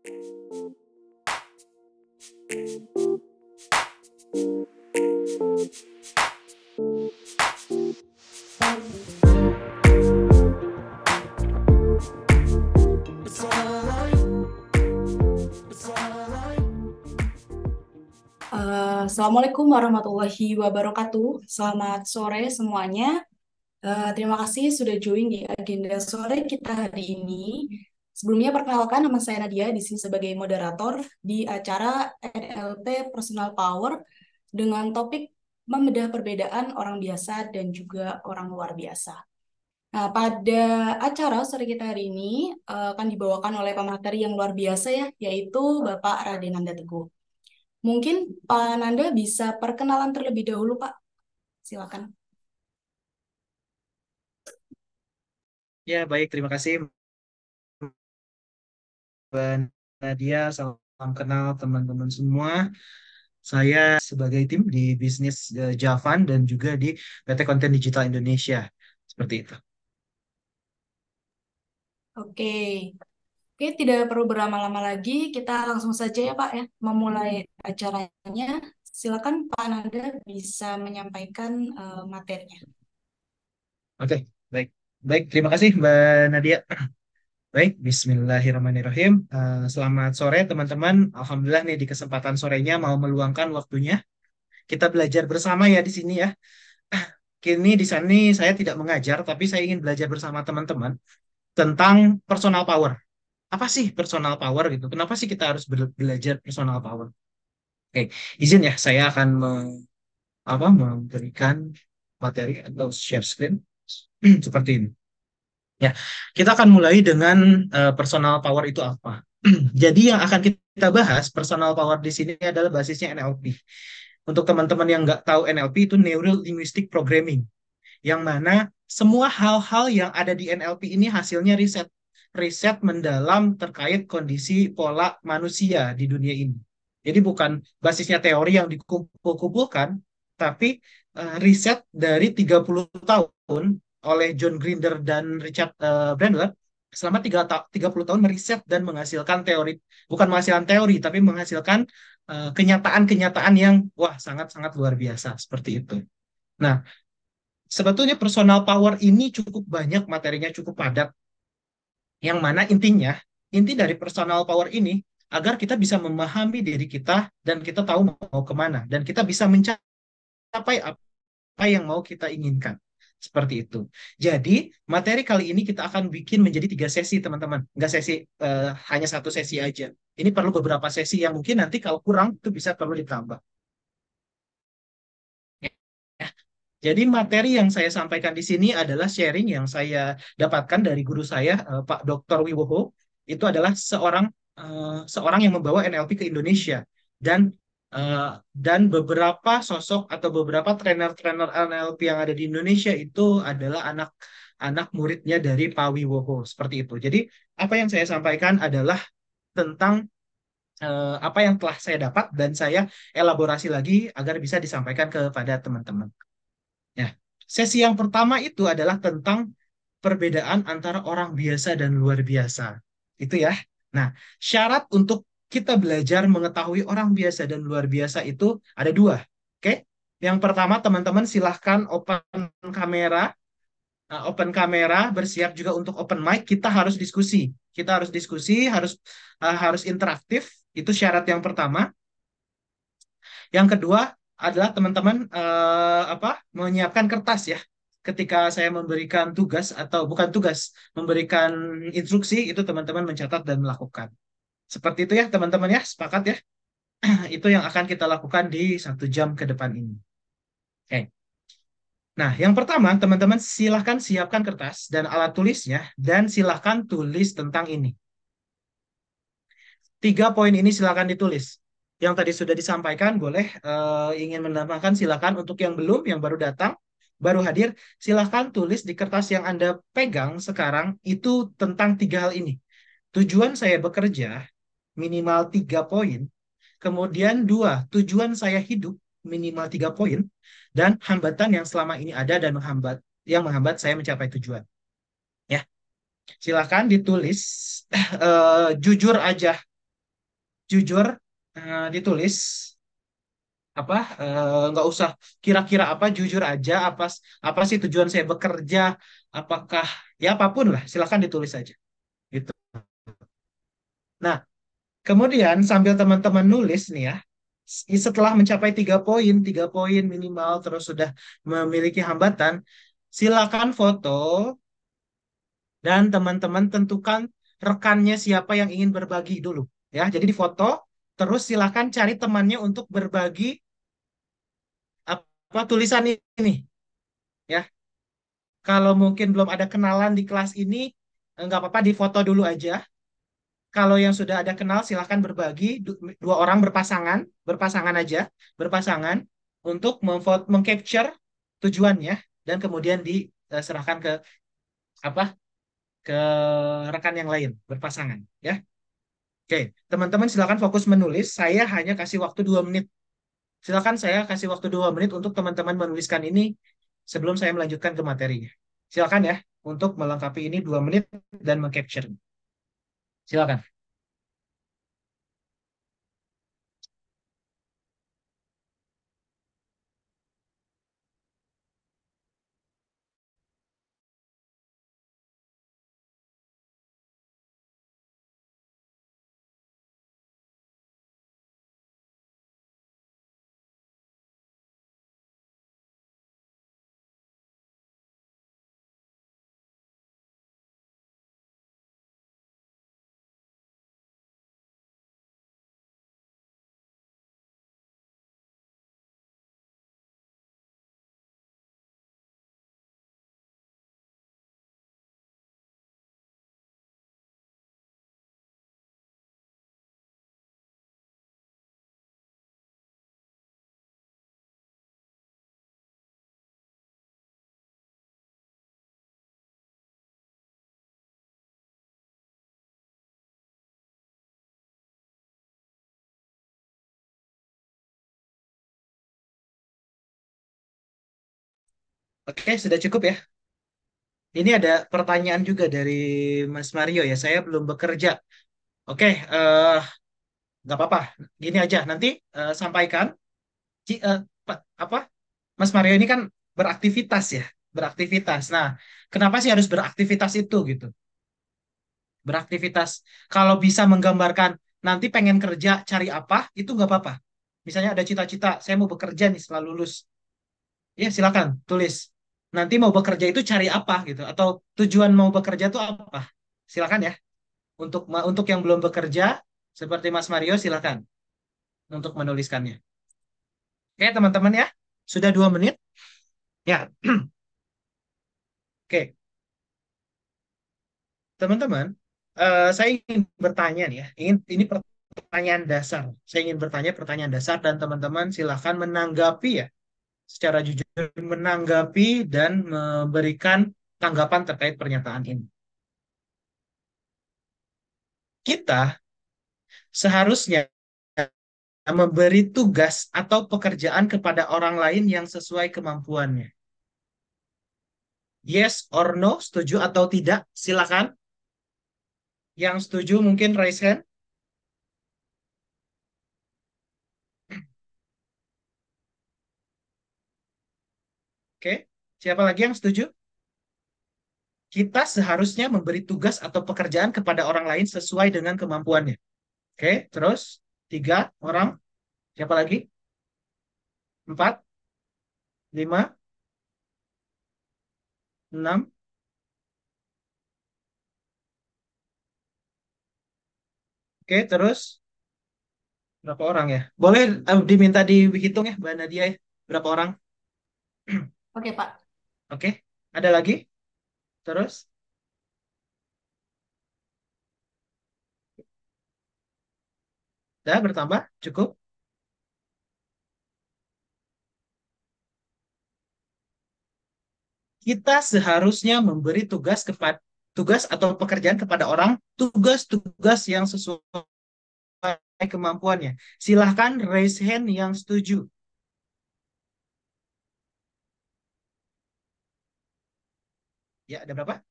Assalamualaikum warahmatullahi wabarakatuh. Selamat sore semuanya. Terima kasih sudah join di agenda sore kita hari ini. Sebelumnya perkenalkan, nama saya Nadia di sini sebagai moderator di acara NLP Personal Power dengan topik membedah perbedaan orang biasa dan juga orang luar biasa. Nah, pada acara sore kita hari ini akan dibawakan oleh pemateri yang luar biasa ya, yaitu Bapak Radenanda Teguh. Mungkin Pak Nanda bisa perkenalan terlebih dahulu, Pak. Silakan. Ya, baik. Terima kasih, Mbak Nadia. Salam kenal teman-teman semua. Saya sebagai tim di bisnis Javan dan juga di PT Konten Digital Indonesia. Seperti itu. Oke. Oke, tidak perlu berlama-lama lagi. Kita langsung saja ya, Pak, ya, memulai acaranya. Silakan Pak Nanda bisa menyampaikan materinya. Oke, baik. Baik, terima kasih Mbak Nadia. Baik, Bismillahirrahmanirrahim. Selamat sore teman-teman. Alhamdulillah nih di kesempatan sorenya mau meluangkan waktunya. Kita belajar bersama ya di sini ya. Kini di sini saya tidak mengajar, tapi saya ingin belajar bersama teman-teman tentang personal power. Apa sih personal power gitu? Kenapa sih kita harus belajar personal power? Oke, izin ya, saya akan memberikan materi atau share screen seperti ini. Ya, kita akan mulai dengan personal power itu apa. Jadi yang akan kita bahas personal power di sini adalah basisnya NLP. Untuk teman-teman yang nggak tahu NLP itu Neuro Linguistic Programming, yang mana semua hal-hal yang ada di NLP ini hasilnya riset. Riset mendalam terkait kondisi pola manusia di dunia ini. Jadi bukan basisnya teori yang dikumpul-kumpulkan, tapi riset dari 30 tahun oleh John Grinder dan Richard Bandler selama 30 tahun meriset dan menghasilkan teori, bukan menghasilkan teori, tapi menghasilkan kenyataan-kenyataan yang wah sangat-sangat luar biasa seperti itu. Nah, sebetulnya personal power ini cukup banyak materinya, cukup padat. Yang mana intinya, inti dari personal power ini agar kita bisa memahami diri kita dan kita tahu mau kemana. Dan kita bisa mencapai apa yang mau kita inginkan. Seperti itu. Jadi, materi kali ini kita akan bikin menjadi 3 sesi, teman-teman. Nggak sesi, hanya 1 sesi aja. Ini perlu beberapa sesi yang mungkin nanti kalau kurang, itu bisa perlu ditambah. Ya. Jadi materi yang saya sampaikan di sini adalah sharing yang saya dapatkan dari guru saya, Pak Dr. Wiwoho. Itu adalah seorang yang membawa NLP ke Indonesia dan eh, dan beberapa sosok atau beberapa trainer-trainer NLP yang ada di Indonesia itu adalah anak muridnya dari Pak Wiwoho seperti itu. Jadi apa yang saya sampaikan adalah tentang apa yang telah saya dapat dan saya elaborasi lagi agar bisa disampaikan kepada teman-teman. Ya, sesi yang pertama itu adalah tentang perbedaan antara orang biasa dan luar biasa. Itu ya. Nah, syarat untuk kita belajar mengetahui orang biasa dan luar biasa itu ada 2. Oke? Yang pertama, teman-teman silahkan open kamera, bersiap juga untuk open mic. Kita harus diskusi. Kita harus diskusi, harus interaktif. Itu syarat yang pertama. Yang kedua adalah teman-teman menyiapkan kertas ya. Ketika saya memberikan tugas atau bukan tugas, memberikan instruksi itu teman-teman mencatat dan melakukan. Seperti itu ya teman-teman ya, sepakat ya. Itu yang akan kita lakukan di 1 jam ke depan ini. Oke. Nah, yang pertama teman-teman silahkan siapkan kertas dan alat tulisnya dan silahkan tulis tentang ini. 3 poin ini silakan ditulis. Yang tadi sudah disampaikan, boleh ingin menambahkan silakan. Untuk yang belum, yang baru datang, baru hadir, silakan tulis di kertas yang Anda pegang sekarang itu tentang 3 hal ini. Tujuan saya bekerja minimal 3 poin. Kemudian 2, tujuan saya hidup minimal 3 poin. Dan hambatan yang selama ini ada dan yang menghambat saya mencapai tujuan. Ya, silakan ditulis jujur aja jujur, ditulis apa, nggak usah kira-kira apa, jujur aja apa sih tujuan saya bekerja, apakah ya apapun lah, silakan ditulis aja gitu. Nah, kemudian sambil teman-teman nulis nih ya, setelah mencapai 3 poin minimal, terus sudah memiliki hambatan, silakan foto dan teman-teman tentukan rekannya siapa yang ingin berbagi dulu. Ya, jadi difoto, terus silakan cari temannya untuk berbagi apa tulisan ini. Ya, kalau mungkin belum ada kenalan di kelas ini, nggak apa-apa difoto dulu aja. Kalau yang sudah ada kenal, silahkan berbagi. Dua orang berpasangan, berpasangan aja, berpasangan untuk mengcapture tujuannya dan kemudian diserahkan ke apa? Ke rekan yang lain berpasangan, ya. Oke, teman-teman silakan fokus menulis. Saya hanya kasih waktu 2 menit. Silakan saya kasih waktu 2 menit untuk teman-teman menuliskan ini sebelum saya melanjutkan ke materinya. Silakan ya untuk melengkapi ini 2 menit dan mengcapture. Silakan. Oke, sudah cukup ya. Ini ada pertanyaan juga dari Mas Mario ya. Saya belum bekerja. Oke, nggak apa-apa. Gini aja, nanti sampaikan. Apa? Mas Mario ini kan beraktivitas ya, beraktivitas. Nah, kenapa sih harus beraktivitas itu gitu? Beraktivitas. Kalau bisa menggambarkan nanti pengen kerja cari apa, itu nggak apa-apa. Misalnya ada cita-cita, saya mau bekerja nih setelah lulus. Ya, silakan tulis. Nanti mau bekerja itu cari apa gitu, atau tujuan mau bekerja itu apa? Silakan ya. Untuk yang belum bekerja, seperti Mas Mario, silakan untuk menuliskannya. Oke, teman-teman ya, sudah 2 menit. Ya, oke, teman-teman, saya ingin bertanya nih ya. Ini pertanyaan dasar. Saya ingin bertanya pertanyaan dasar dan teman-teman silahkan menanggapi ya, secara jujur menanggapi dan memberikan tanggapan terkait pernyataan ini. Kita seharusnya memberi tugas atau pekerjaan kepada orang lain yang sesuai kemampuannya. Yes or no, setuju atau tidak? Silakan. Yang setuju mungkin raise hand. Oke. Siapa lagi yang setuju? Kita seharusnya memberi tugas atau pekerjaan kepada orang lain sesuai dengan kemampuannya. Oke, terus 3 orang. Siapa lagi? 4, 5, 6. Oke, terus berapa orang ya? Boleh diminta dihitung ya, Mbak Nadia ya. Berapa orang? Oke, Pak. Oke, ada lagi? Terus, dah bertambah? Cukup? Kita seharusnya memberi tugas atau pekerjaan kepada orang, tugas-tugas yang sesuai kemampuannya. Silahkan raise hand yang setuju. Ya, ada berapa?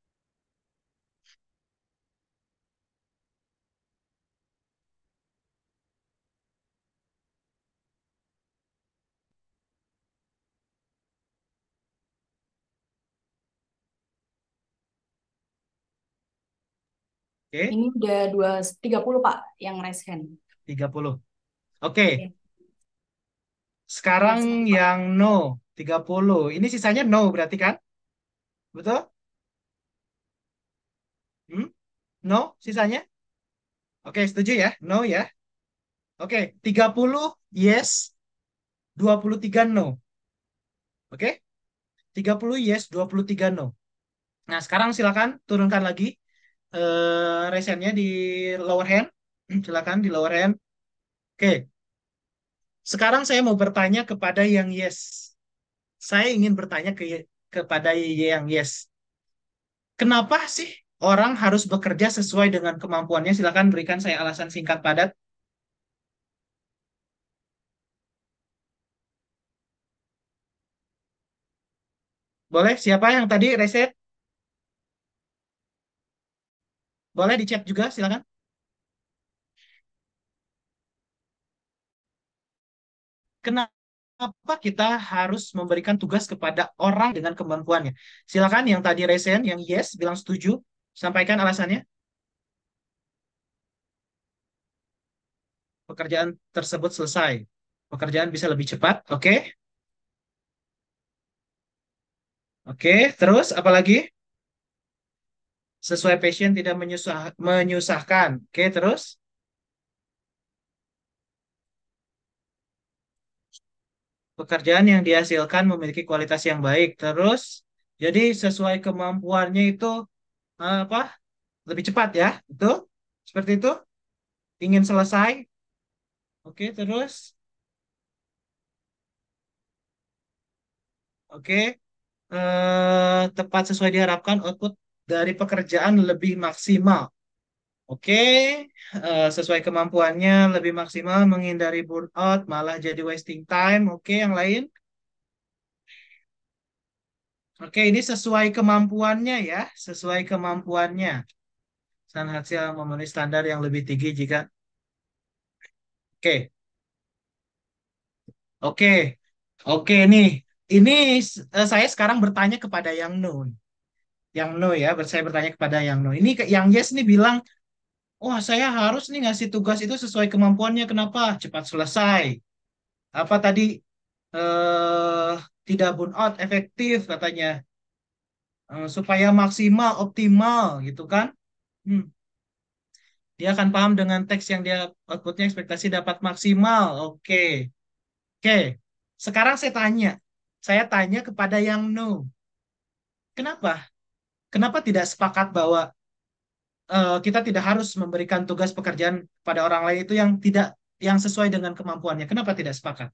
Oke, Ini udah 30 Pak yang raise hand. 30. Oke, Ya, ya sekarang silakan Pak. yang no, 30. Ini sisanya no berarti kan? Betul? Hmm? No, sisanya? Oke, setuju ya? No ya? Oke, 30 yes, 23 no. Oke, 30 yes, 23 no. Nah, sekarang silakan turunkan lagi resennya di lower hand. Silakan di lower hand. Oke, sekarang saya mau bertanya kepada yang yes. Saya ingin bertanya kepada yang yes. Kenapa sih orang harus bekerja sesuai dengan kemampuannya? Silakan berikan saya alasan singkat padat. Boleh? Siapa yang tadi reset? Boleh di chat juga, silakan. Kenapa kita harus memberikan tugas kepada orang dengan kemampuannya? Silakan yang tadi resen, yang yes, bilang setuju. Sampaikan alasannya. Pekerjaan tersebut selesai. Pekerjaan bisa lebih cepat. Oke. Oke. Terus apa lagi? Sesuai passion tidak menyusahkan. Oke. Terus pekerjaan yang dihasilkan memiliki kualitas yang baik. Terus jadi sesuai kemampuannya itu apa? Lebih cepat ya. Itu seperti itu. Ingin selesai. Oke. Terus oke. Tepat sesuai diharapkan output dari pekerjaan lebih maksimal. Oke, sesuai kemampuannya lebih maksimal menghindari burnout malah jadi wasting time. Oke, yang lain. Oke, ini sesuai kemampuannya ya, sesuai kemampuannya. San hasil memenuhi standar yang lebih tinggi jika. Oke, oke, oke nih. Ini saya sekarang bertanya kepada yang no. Yang no ya, saya bertanya kepada yang no. Ini yang yes nih bilang, wah, saya harus nih ngasih tugas itu sesuai kemampuannya. Kenapa? Cepat selesai. Apa tadi? Eh, Tidak burn out, efektif katanya. Supaya maksimal, optimal gitu kan. Hmm. Dia akan paham dengan teks yang dia outputnya ekspektasi dapat maksimal. Oke. Oke. Sekarang saya tanya kepada yang no. Kenapa? Kenapa tidak sepakat bahwa kita tidak harus memberikan tugas pekerjaan pada orang lain itu yang tidak yang sesuai dengan kemampuannya. Kenapa tidak sepakat?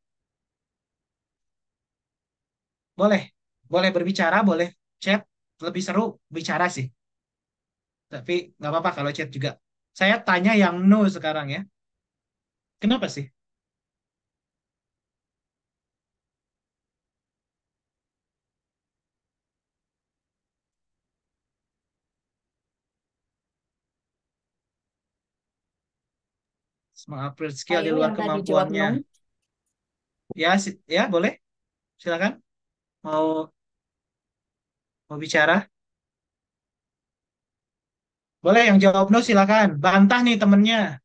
Boleh, boleh berbicara, boleh chat. Lebih seru bicara sih. Tapi nggak apa-apa kalau chat juga. Saya tanya yang no sekarang ya. Kenapa sih? Mengupgrade skill di Ayo luar yang tadi jawab kemampuannya. no. Ya, ya boleh. Silakan. Mau mau bicara? Boleh yang jawab no silakan. Bantah nih temennya.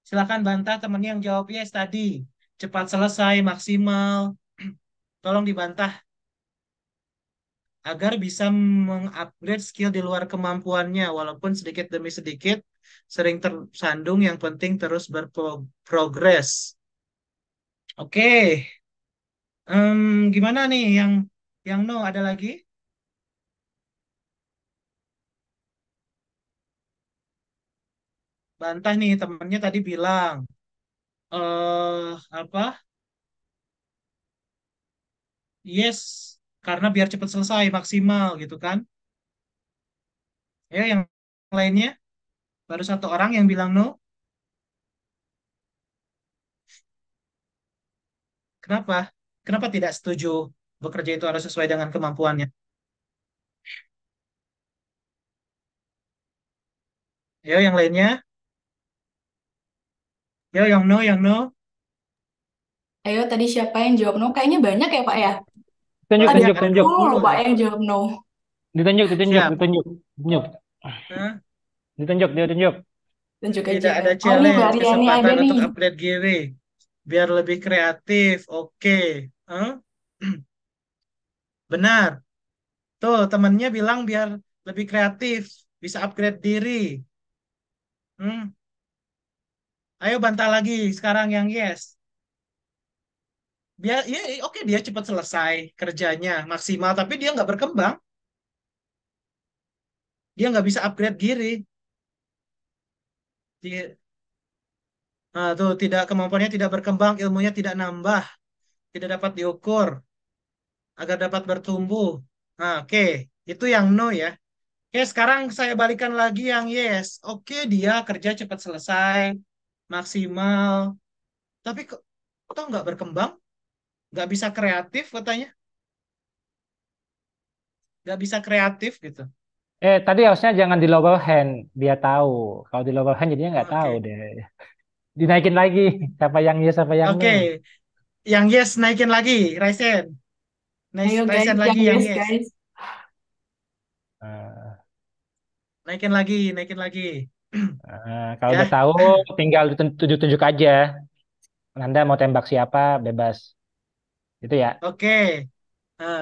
Silakan bantah temennya yang jawab yes tadi. Cepat selesai, maksimal. Tolong dibantah agar bisa mengupgrade skill di luar kemampuannya walaupun sedikit demi sedikit sering tersandung yang penting terus berprogres. Oke, gimana nih yang no ada lagi? Bantah nih temennya tadi bilang apa? Yes, karena biar cepat selesai maksimal gitu kan? Ya yang lainnya baru satu orang yang bilang no. Kenapa? Kenapa tidak setuju bekerja itu harus sesuai dengan kemampuannya? Ya yang lainnya, ya yang no. Ayo tadi siapa yang jawab no? Kayaknya banyak ya Pak ya. Tunjuk, Ada Banyak, tunjuk, ada tunjuk. 10 20 loh Pak nih. yang jawab no. Ditunjuk, ditunjuk, Siap. ditunjuk. Tunjuk. Hah? Ditunjuk, ditunjuk. Tunjuk Tidak aja. ada Oh, ini Mbak challenge, Riani ada kesempatan nih. untuk upgrade diri. Biar lebih kreatif. Oke. Hah? Benar. Tuh, temennya bilang biar lebih kreatif. Bisa upgrade diri. Hmm. Ayo bantah lagi sekarang yang yes. Dia, ya, oke dia cepat selesai kerjanya maksimal, tapi dia nggak berkembang. Dia nggak bisa upgrade diri. Dia, nah, tuh tidak kemampuannya tidak berkembang, ilmunya tidak nambah, tidak dapat diukur agar dapat bertumbuh. Nah, oke, itu yang no ya. Oke, sekarang saya balikan lagi yang yes. Oke, dia kerja cepat selesai, maksimal, tapi kok nggak berkembang, nggak bisa kreatif katanya, nggak bisa kreatif gitu. Tadi harusnya jangan di lower hand, dia tahu. Kalau di lower hand jadinya nggak tahu Oke, deh. Dinaikin lagi, siapa yang yes, siapa yang no. oke, yang yes naikin lagi, Raisen. Ayo Raisen guys, lagi yang yang yes yes. guys. Nah, Naikin lagi, naikin lagi. kalau udah Ya, tahu, tinggal tunjuk-tunjuk aja. Anda mau tembak siapa, bebas. Itu ya. oke.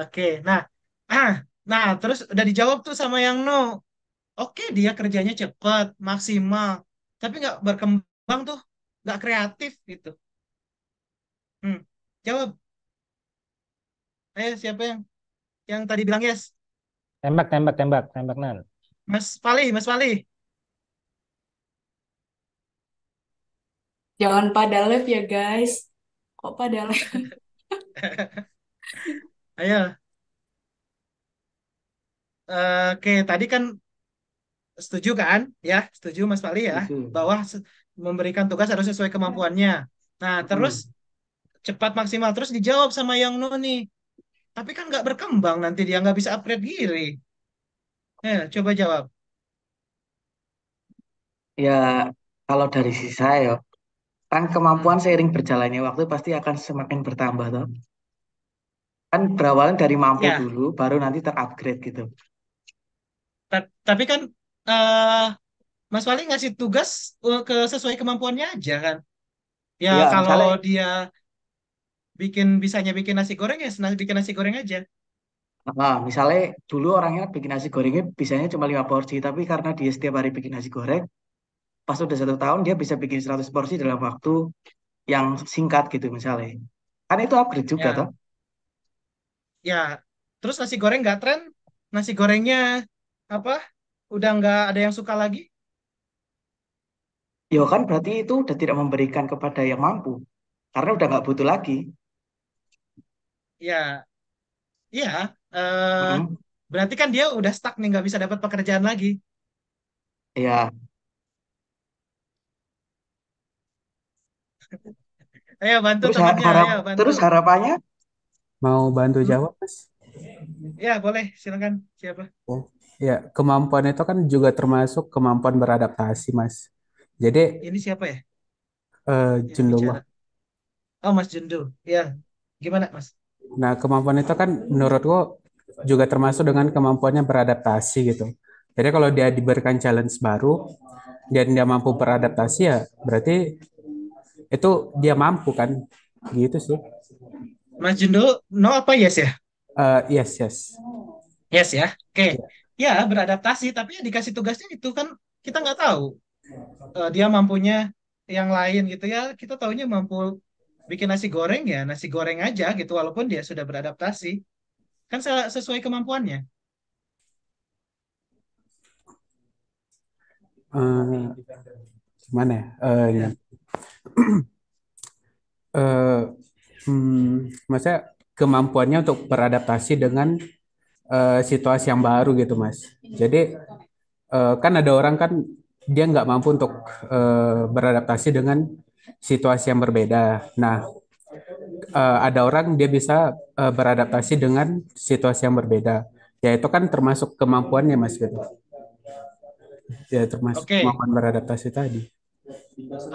Oke. Nah, ah, nah terus udah dijawab tuh sama yang no. Oke, dia kerjanya cepat, maksimal, tapi nggak berkembang tuh, nggak kreatif gitu. Hmm. Jawab. Ayo siapa yang tadi bilang yes? Tembak, tembak, tembak, tembak, Nan. Mas Fali, Mas Fali. Jangan pada live ya guys. Kok pada live? Ayo. Oke, tadi kan setuju kan? Ya, setuju Mas Fali ya, Itu. bahwa memberikan tugas harus sesuai kemampuannya. Nah, terus Mm. cepat maksimal terus dijawab sama yang no nih. Tapi kan nggak berkembang nanti dia nggak bisa upgrade diri. Ya, coba jawab. Ya, kalau dari sisi saya, ya, kan Hmm. kemampuan seiring berjalannya waktu pasti akan semakin bertambah, toh. Kan berawalan dari mampu Ya, dulu, baru nanti terupgrade gitu. tapi kan eh Mas Wali ngasih tugas ke sesuai kemampuannya aja kan. Ya Ya, kalau misalnya, dia bisanya bikin nasi goreng ya bikin nasi goreng aja. misalnya dulu orangnya bikin nasi gorengnya bisanya cuma 5 porsi, tapi karena dia setiap hari bikin nasi goreng, pas udah 1 tahun dia bisa bikin 100 porsi dalam waktu yang singkat gitu misalnya. Kan itu upgrade juga, toh. Ya, ya. Terus nasi goreng nggak tren, nasi gorengnya apa? Udah nggak ada yang suka lagi. Ya kan berarti itu udah tidak memberikan kepada yang mampu, karena udah nggak butuh lagi. Ya, iya. eh Mm-mm. Berarti kan dia udah stuck nih nggak bisa dapat pekerjaan lagi. Ya, Ayo bantu terus temennya, harap ayo bantu. terus harapannya. Mau bantu Hmm? jawab, Mas? Ya boleh, silakan. Siapa? Oh, ya, kemampuan itu kan juga termasuk kemampuan beradaptasi, Mas. Jadi, Ini siapa ya yang Jundullah. bicara? Oh, Mas Jundu. Ya, gimana, Mas? Nah, kemampuan itu kan menurutku juga termasuk dengan kemampuannya beradaptasi gitu. Jadi kalau dia diberikan challenge baru dan dia mampu beradaptasi ya berarti itu dia mampu kan, gitu sih. Mas Jundu, no apa yes ya? Yes, yes. Yes ya. Oke. Ya. Ya, beradaptasi, tapi yang dikasih tugasnya itu kan kita nggak tahu. Dia mampunya yang lain gitu ya. Kita taunya mampu bikin nasi goreng ya, nasi goreng aja gitu, walaupun dia sudah beradaptasi. Kan sesuai kemampuannya. Eh, Gimana ya? Ya. Eh, Maksudnya kemampuannya untuk beradaptasi dengan situasi yang baru gitu, Mas. Jadi kan ada orang kan dia nggak mampu untuk beradaptasi dengan situasi yang berbeda. Nah, ada orang dia bisa beradaptasi dengan situasi yang berbeda. Ya itu kan termasuk kemampuannya, Mas gitu. Ya termasuk Oke, kemampuan beradaptasi tadi.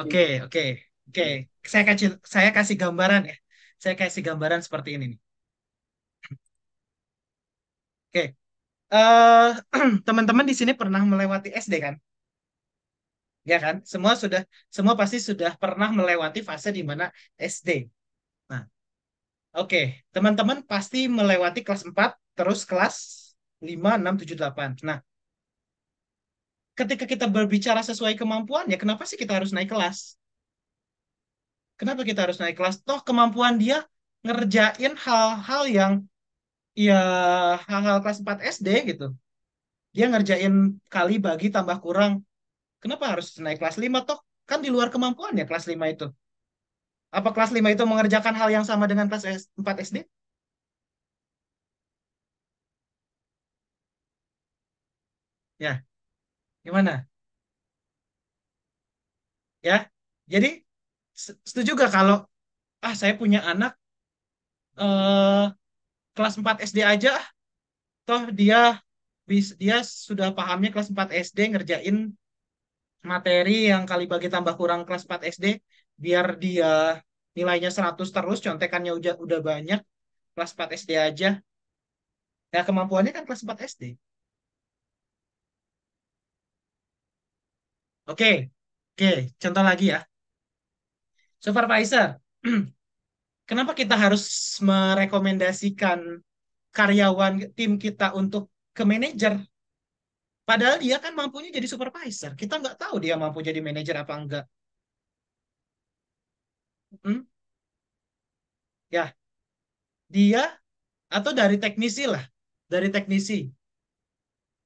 oke, oke, oke. Saya kasih gambaran ya. Saya kasih gambaran seperti ini nih. Oke. eh Teman-teman di sini pernah melewati SD kan? Ya kan? Semua pasti sudah pernah melewati fase di mana SD. Nah, oke, teman-teman pasti melewati kelas 4 terus kelas 5 6 7 8. Nah, ketika kita berbicara sesuai kemampuan, ya kenapa sih kita harus naik kelas? Kenapa kita harus naik kelas? Toh kemampuan dia ngerjain hal-hal yang ya hal-hal kelas 4 SD gitu. Dia ngerjain kali bagi tambah kurang. Kenapa harus naik kelas 5 toh? Kan di luar kemampuan ya kelas 5 itu. Apa kelas 5 itu mengerjakan hal yang sama dengan kelas 4 SD? Ya, gimana? Ya. Jadi setuju gak kalau saya punya anak eh, kelas 4 SD aja toh dia sudah pahamnya kelas 4 SD ngerjain materi yang kali bagi tambah kurang kelas 4 SD biar dia nilainya 100 terus contekannya udah banyak kelas 4 SD aja ya kemampuannya kan kelas 4 SD. Oke, oke, contoh lagi ya. Supervisor. Kenapa kita harus merekomendasikan karyawan tim kita untuk ke manajer? Padahal dia kan mampunya jadi supervisor. Kita nggak tahu dia mampu jadi manajer apa enggak. Hmm? Ya, dia atau dari teknisi lah. Dari teknisi.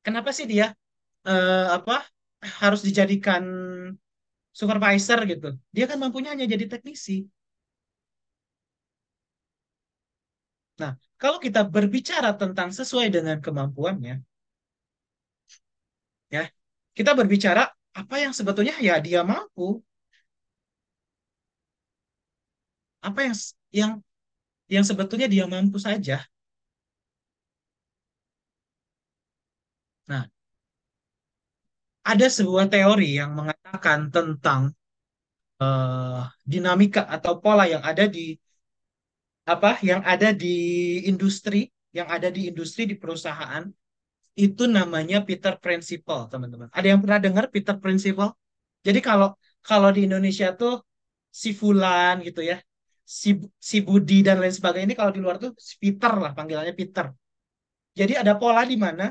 Kenapa sih dia apa harus dijadikan supervisor gitu? Dia kan mampunya hanya jadi teknisi. Nah, kalau kita berbicara tentang sesuai dengan kemampuannya, ya, kita berbicara apa yang sebetulnya ya dia mampu, apa yang yang sebetulnya dia mampu saja. Nah, ada sebuah teori yang mengatakan tentang dinamika atau pola yang ada di industri, yang ada di industri di perusahaan itu namanya Peter Principle, teman-teman. Ada yang pernah dengar Peter Principle? Jadi kalau kalau di Indonesia tuh si Fulan gitu ya, si si Budi dan lain sebagainya ini kalau di luar tuh si Peter lah panggilannya Peter. Jadi ada pola di mana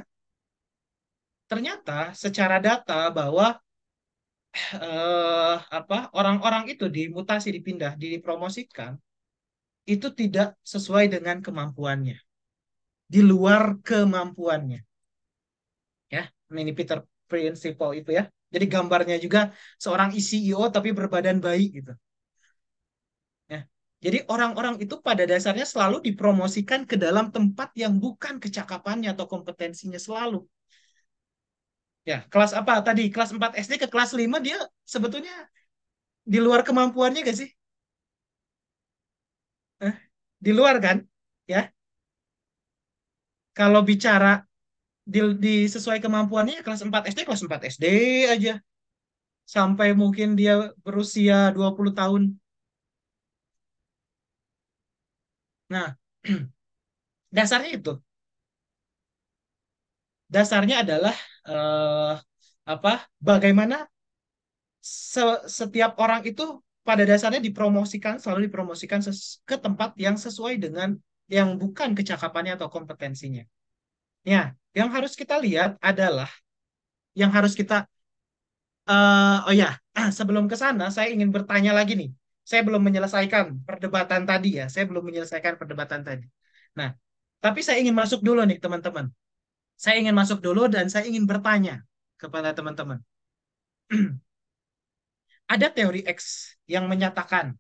ternyata secara data bahwa orang-orang itu dimutasi, dipindah, dipromosikan itu tidak sesuai dengan kemampuannya, di luar kemampuannya. Ya, ini Peter Principle itu ya. Jadi gambarnya juga seorang CEO tapi berbadan bayi gitu. Ya. Jadi orang-orang itu pada dasarnya selalu dipromosikan ke dalam tempat yang bukan kecakapannya atau kompetensinya selalu. Ya, kelas apa tadi? Kelas 4 SD ke kelas 5 dia sebetulnya di luar kemampuannya gak sih? Eh, di luar kan? Ya, kalau bicara sesuai kemampuannya kelas 4 SD kelas 4 SD aja sampai mungkin dia berusia 20 tahun. Nah, dasarnya itu. Dasarnya adalah eh, apa? Bagaimana setiap orang itu pada dasarnya selalu dipromosikan ke tempat yang sesuai dengan yang bukan kecakapannya atau kompetensinya. Ya, yang harus kita lihat adalah yang harus kita oh ya, sebelum ke sana saya ingin bertanya lagi nih. Saya belum menyelesaikan perdebatan tadi ya. Saya belum menyelesaikan perdebatan tadi. Nah, tapi saya ingin masuk dulu nih teman-teman. Saya ingin masuk dulu dan saya ingin bertanya kepada teman-teman. Ada teori X yang menyatakan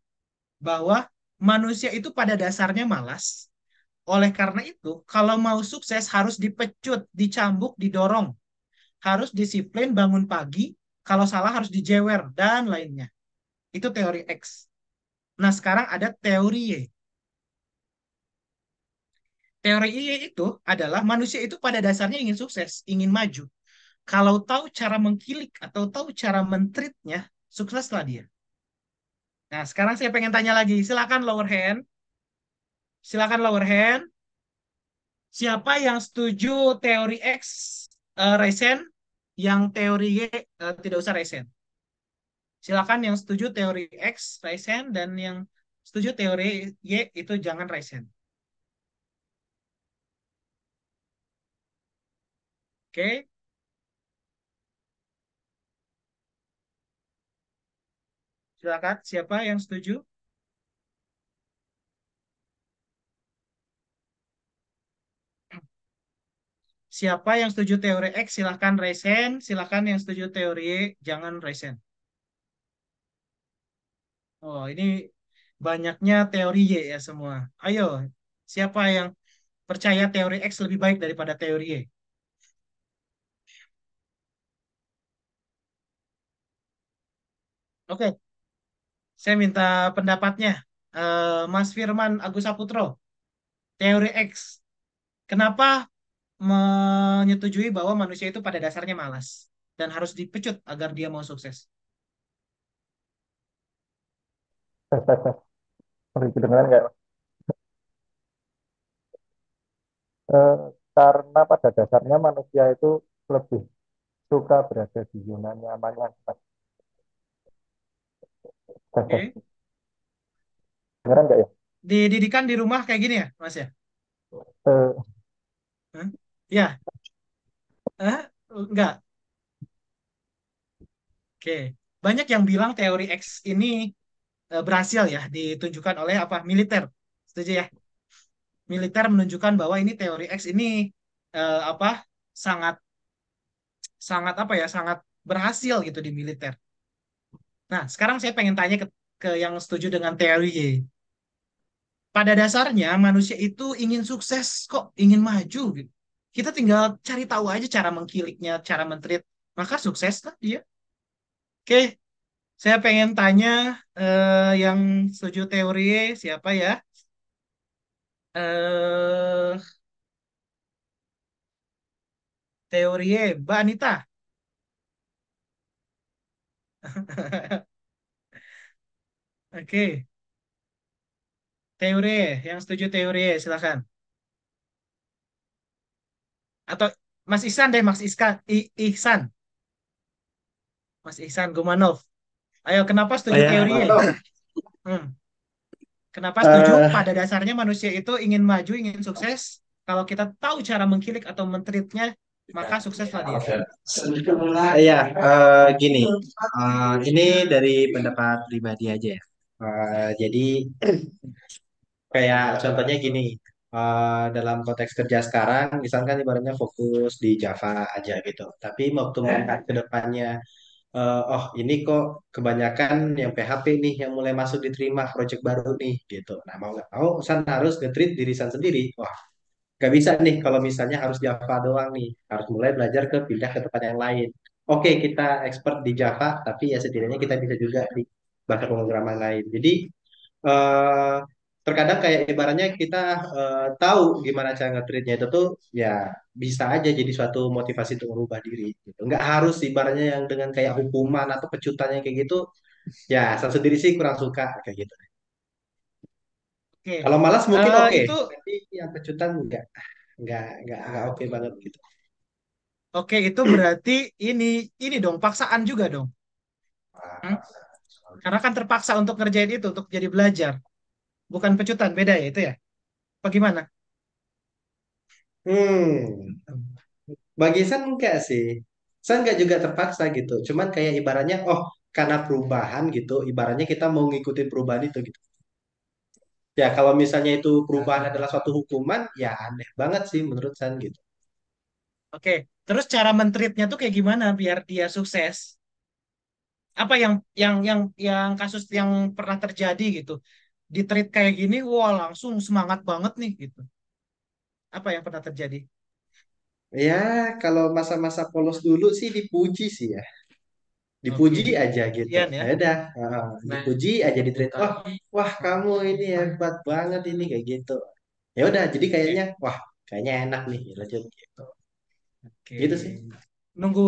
bahwa manusia itu pada dasarnya malas. Oleh karena itu, kalau mau sukses harus dipecut, dicambuk, didorong. Harus disiplin bangun pagi, kalau salah harus dijewer, dan lainnya. Itu teori X. Nah, sekarang ada teori Y. Teori Y itu adalah manusia itu pada dasarnya ingin sukses, ingin maju. Kalau tahu cara mengkilik atau tahu cara mentreatnya, sukseslah dia. Nah, sekarang saya pengen tanya lagi. Silakan lower hand. Silakan lower hand. Siapa yang setuju teori X resen, yang teori Y tidak usah resen? Silakan yang setuju teori X raise hand dan yang setuju teori Y itu jangan raise hand. Oke, silakan siapa yang setuju? Siapa yang setuju teori X silakan raise hand, silakan yang setuju teori Y jangan raise hand. Oh, ini banyaknya teori Y ya semua. Ayo, siapa yang percaya teori X lebih baik daripada teori Y? Oke, saya minta pendapatnya. Mas Firman Agus Saputro, teori X. Kenapa menyetujui bahwa manusia itu pada dasarnya malas dan harus dipecut agar dia mau sukses? Sorry, kedengeran nggak? Eh, karena pada dasarnya manusia itu lebih suka berada di zona nyamannya. Oke. Kedengeran nggak ya? Dididikan di rumah kayak gini ya, Mas ya? Eh, Hah? Ya, enggak. Oke. Banyak yang bilang teori X ini berhasil ya ditunjukkan oleh apa? Militer. Setuju ya? Militer menunjukkan bahwa ini teori X ini apa? Sangat sangat apa ya? Sangat berhasil gitu di militer. Nah, sekarang saya pengen tanya ke yang setuju dengan teori Y. Pada dasarnya manusia itu ingin sukses kok, ingin maju gitu. Kita tinggal cari tahu aja cara mengkiliknya, cara mentreat, maka sukses lah dia. Oke, saya pengen tanya yang setuju teori Y, siapa ya? Eh Teori Y, Mbak Anita. Oke, teori Y, yang setuju teori Y, silakan. Atau Mas Ihsan deh, Mas Ihsan, Mas Ihsan Gumanov. Ayo, kenapa Oh setuju ya, teori Y? atau Hmm. Kenapa setuju? eh Pada dasarnya manusia itu ingin maju, ingin sukses. Kalau kita tahu cara mengkilik atau mentreatnya, maka sukseslah dia. ya gini, ini dari pendapat pribadi aja ya. Jadi kayak contohnya gini, dalam konteks kerja sekarang, misalkan ibaratnya fokus di Java aja gitu. Tapi waktu melihat ke depannya, oh ini kok kebanyakan yang PHP nih yang mulai masuk diterima project baru nih gitu. Nah mau nggak mau, San harus nge-treat diri San sendiri. Wah, gak bisa nih kalau misalnya harus Java doang nih. Harus mulai belajar ke pindah ke tempat yang lain. Oke, kita expert di Java, tapi ya setidaknya kita bisa juga di bahasa pemrograman lain. Jadi eh, terkadang kayak ibaratnya kita tahu gimana cara nge-treatnya itu tuh ya bisa aja jadi suatu motivasi untuk merubah diri gitu. Nggak harus ibaratnya yang dengan kayak hukuman atau pecutannya kayak gitu. Ya, saya sendiri sih kurang suka kayak gitu. Oke, Kalau malas mungkin oke, itu tapi yang pecutan enggak oke banget gitu. itu berarti ini dong paksaan juga dong. Hmm? Karena kan terpaksa untuk ngerjain itu untuk jadi belajar, bukan pecutan, beda ya itu ya. Bagaimana? Hmm, bagi San enggak sih. San enggak juga terpaksa gitu. Cuman kayak ibaratnya, oh karena perubahan gitu, ibaratnya kita mau ngikutin perubahan itu gitu. Ya kalau misalnya itu perubahan adalah suatu hukuman, ya aneh banget sih menurut San gitu. Oke, terus cara mentreatnya tuh kayak gimana biar dia sukses? Apa yang kasus yang pernah terjadi gitu? Di treat kayak gini, wah langsung semangat banget nih gitu. Apa yang pernah terjadi? Ya kalau masa-masa polos dulu sih dipuji sih ya. Oke, Dipuji aja gitu. pujian ya. Ya udah, dipuji aja di treat. Oh, wah kamu ini hebat banget ini kayak gitu. Ya udah, jadi kayaknya Oke, wah kayaknya enak nih lanjut gitu. oke. Gitu sih. Nunggu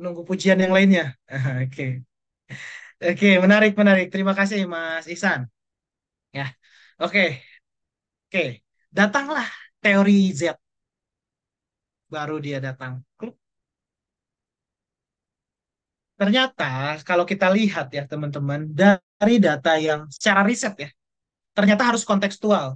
nunggu pujian yang lainnya. Oke, oke, menarik, menarik. Terima kasih, Mas Ihsan. Ya, oke, oke. Datanglah teori Z, baru dia datang. ternyata kalau kita lihat ya teman-teman, dari data yang secara riset ya, ternyata harus kontekstual.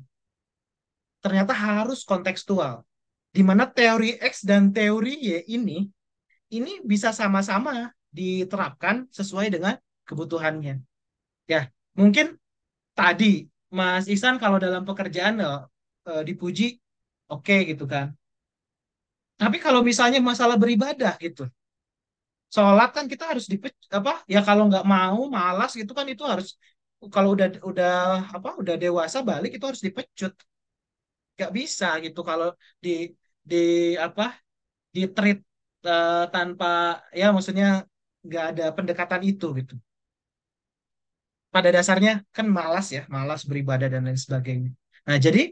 Ternyata harus kontekstual. Di mana teori X dan teori Y ini bisa sama-sama diterapkan sesuai dengan kebutuhannya. Ya, mungkin tadi Mas Ihsan kalau dalam pekerjaan dipuji, oke gitu kan. Tapi kalau misalnya masalah beribadah gitu, sholat kan kita harus apa? Ya kalau nggak mau, malas gitu kan itu harus kalau udah apa? Udah dewasa balik itu harus dipecut. Nggak bisa gitu kalau di di apa? Di treat tanpa ya maksudnya nggak ada pendekatan itu gitu. Pada dasarnya kan malas ya, malas beribadah dan lain sebagainya. Nah, jadi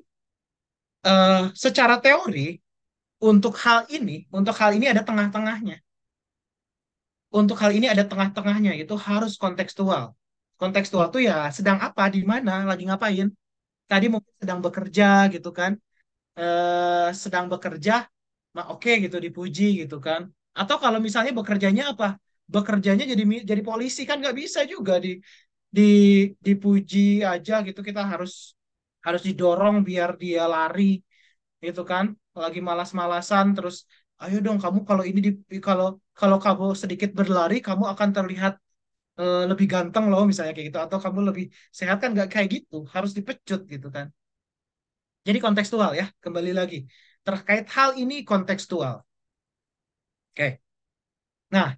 secara teori untuk hal ini ada tengah-tengahnya. Untuk hal ini ada tengah-tengahnya, itu harus kontekstual. Kontekstual tuh ya sedang apa, di mana, lagi ngapain. Tadi mungkin sedang bekerja gitu kan, sedang bekerja, nah oke gitu dipuji gitu kan. Atau kalau misalnya bekerjanya apa? Bekerjanya jadi polisi kan nggak bisa juga di dipuji aja gitu. Kita harus harus didorong biar dia lari gitu kan. Lagi malas-malasan terus ayo dong kamu kalau kalau kalau kamu sedikit berlari kamu akan terlihat lebih ganteng loh misalnya kayak gitu atau kamu lebih sehat kan nggak kayak gitu harus dipecut gitu kan jadi kontekstual ya kembali lagi terkait hal ini kontekstual oke nah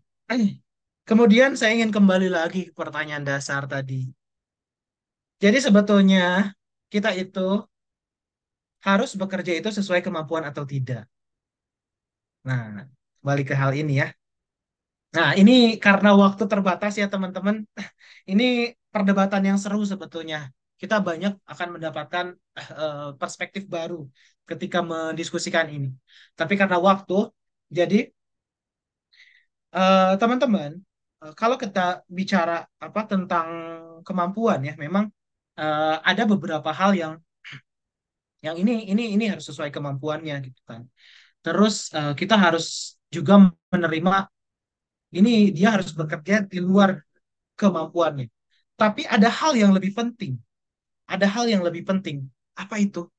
kemudian saya ingin kembali lagi ke pertanyaan dasar tadi jadi sebetulnya kita itu harus bekerja itu sesuai kemampuan atau tidak nah balik ke hal ini ya nah ini karena waktu terbatas ya teman-teman ini perdebatan yang seru sebetulnya. Kita banyak akan mendapatkan perspektif baru ketika mendiskusikan ini. Tapi karena waktu, jadi teman-teman, kalau kita bicara apa tentang kemampuan ya, memang ada beberapa hal yang ini harus sesuai kemampuannya gitu kan. Terus kita harus juga menerima ini dia harus bekerja di luar kemampuannya. Tapi ada hal yang lebih penting. Ada hal yang lebih penting. Apa itu?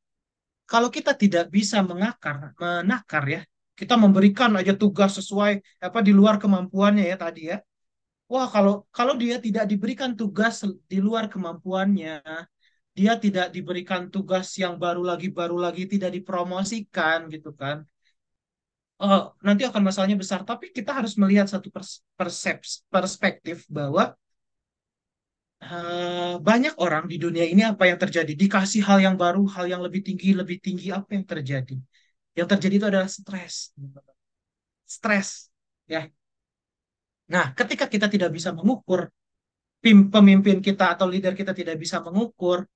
Kalau kita tidak bisa menakar ya, kita memberikan aja tugas sesuai apa di luar kemampuannya ya tadi ya. Wah, kalau kalau dia tidak diberikan tugas di luar kemampuannya, dia tidak diberikan tugas yang baru lagi tidak dipromosikan gitu kan. Nanti akan masalahnya besar. Tapi kita harus melihat satu perspektif bahwa banyak orang di dunia ini apa yang terjadi? Dikasih hal yang baru, hal yang lebih tinggi apa yang terjadi? Yang terjadi itu adalah stres. Stres, ya. Nah, ketika kita tidak bisa mengukur, pemimpin kita atau leader kita tidak bisa mengukur,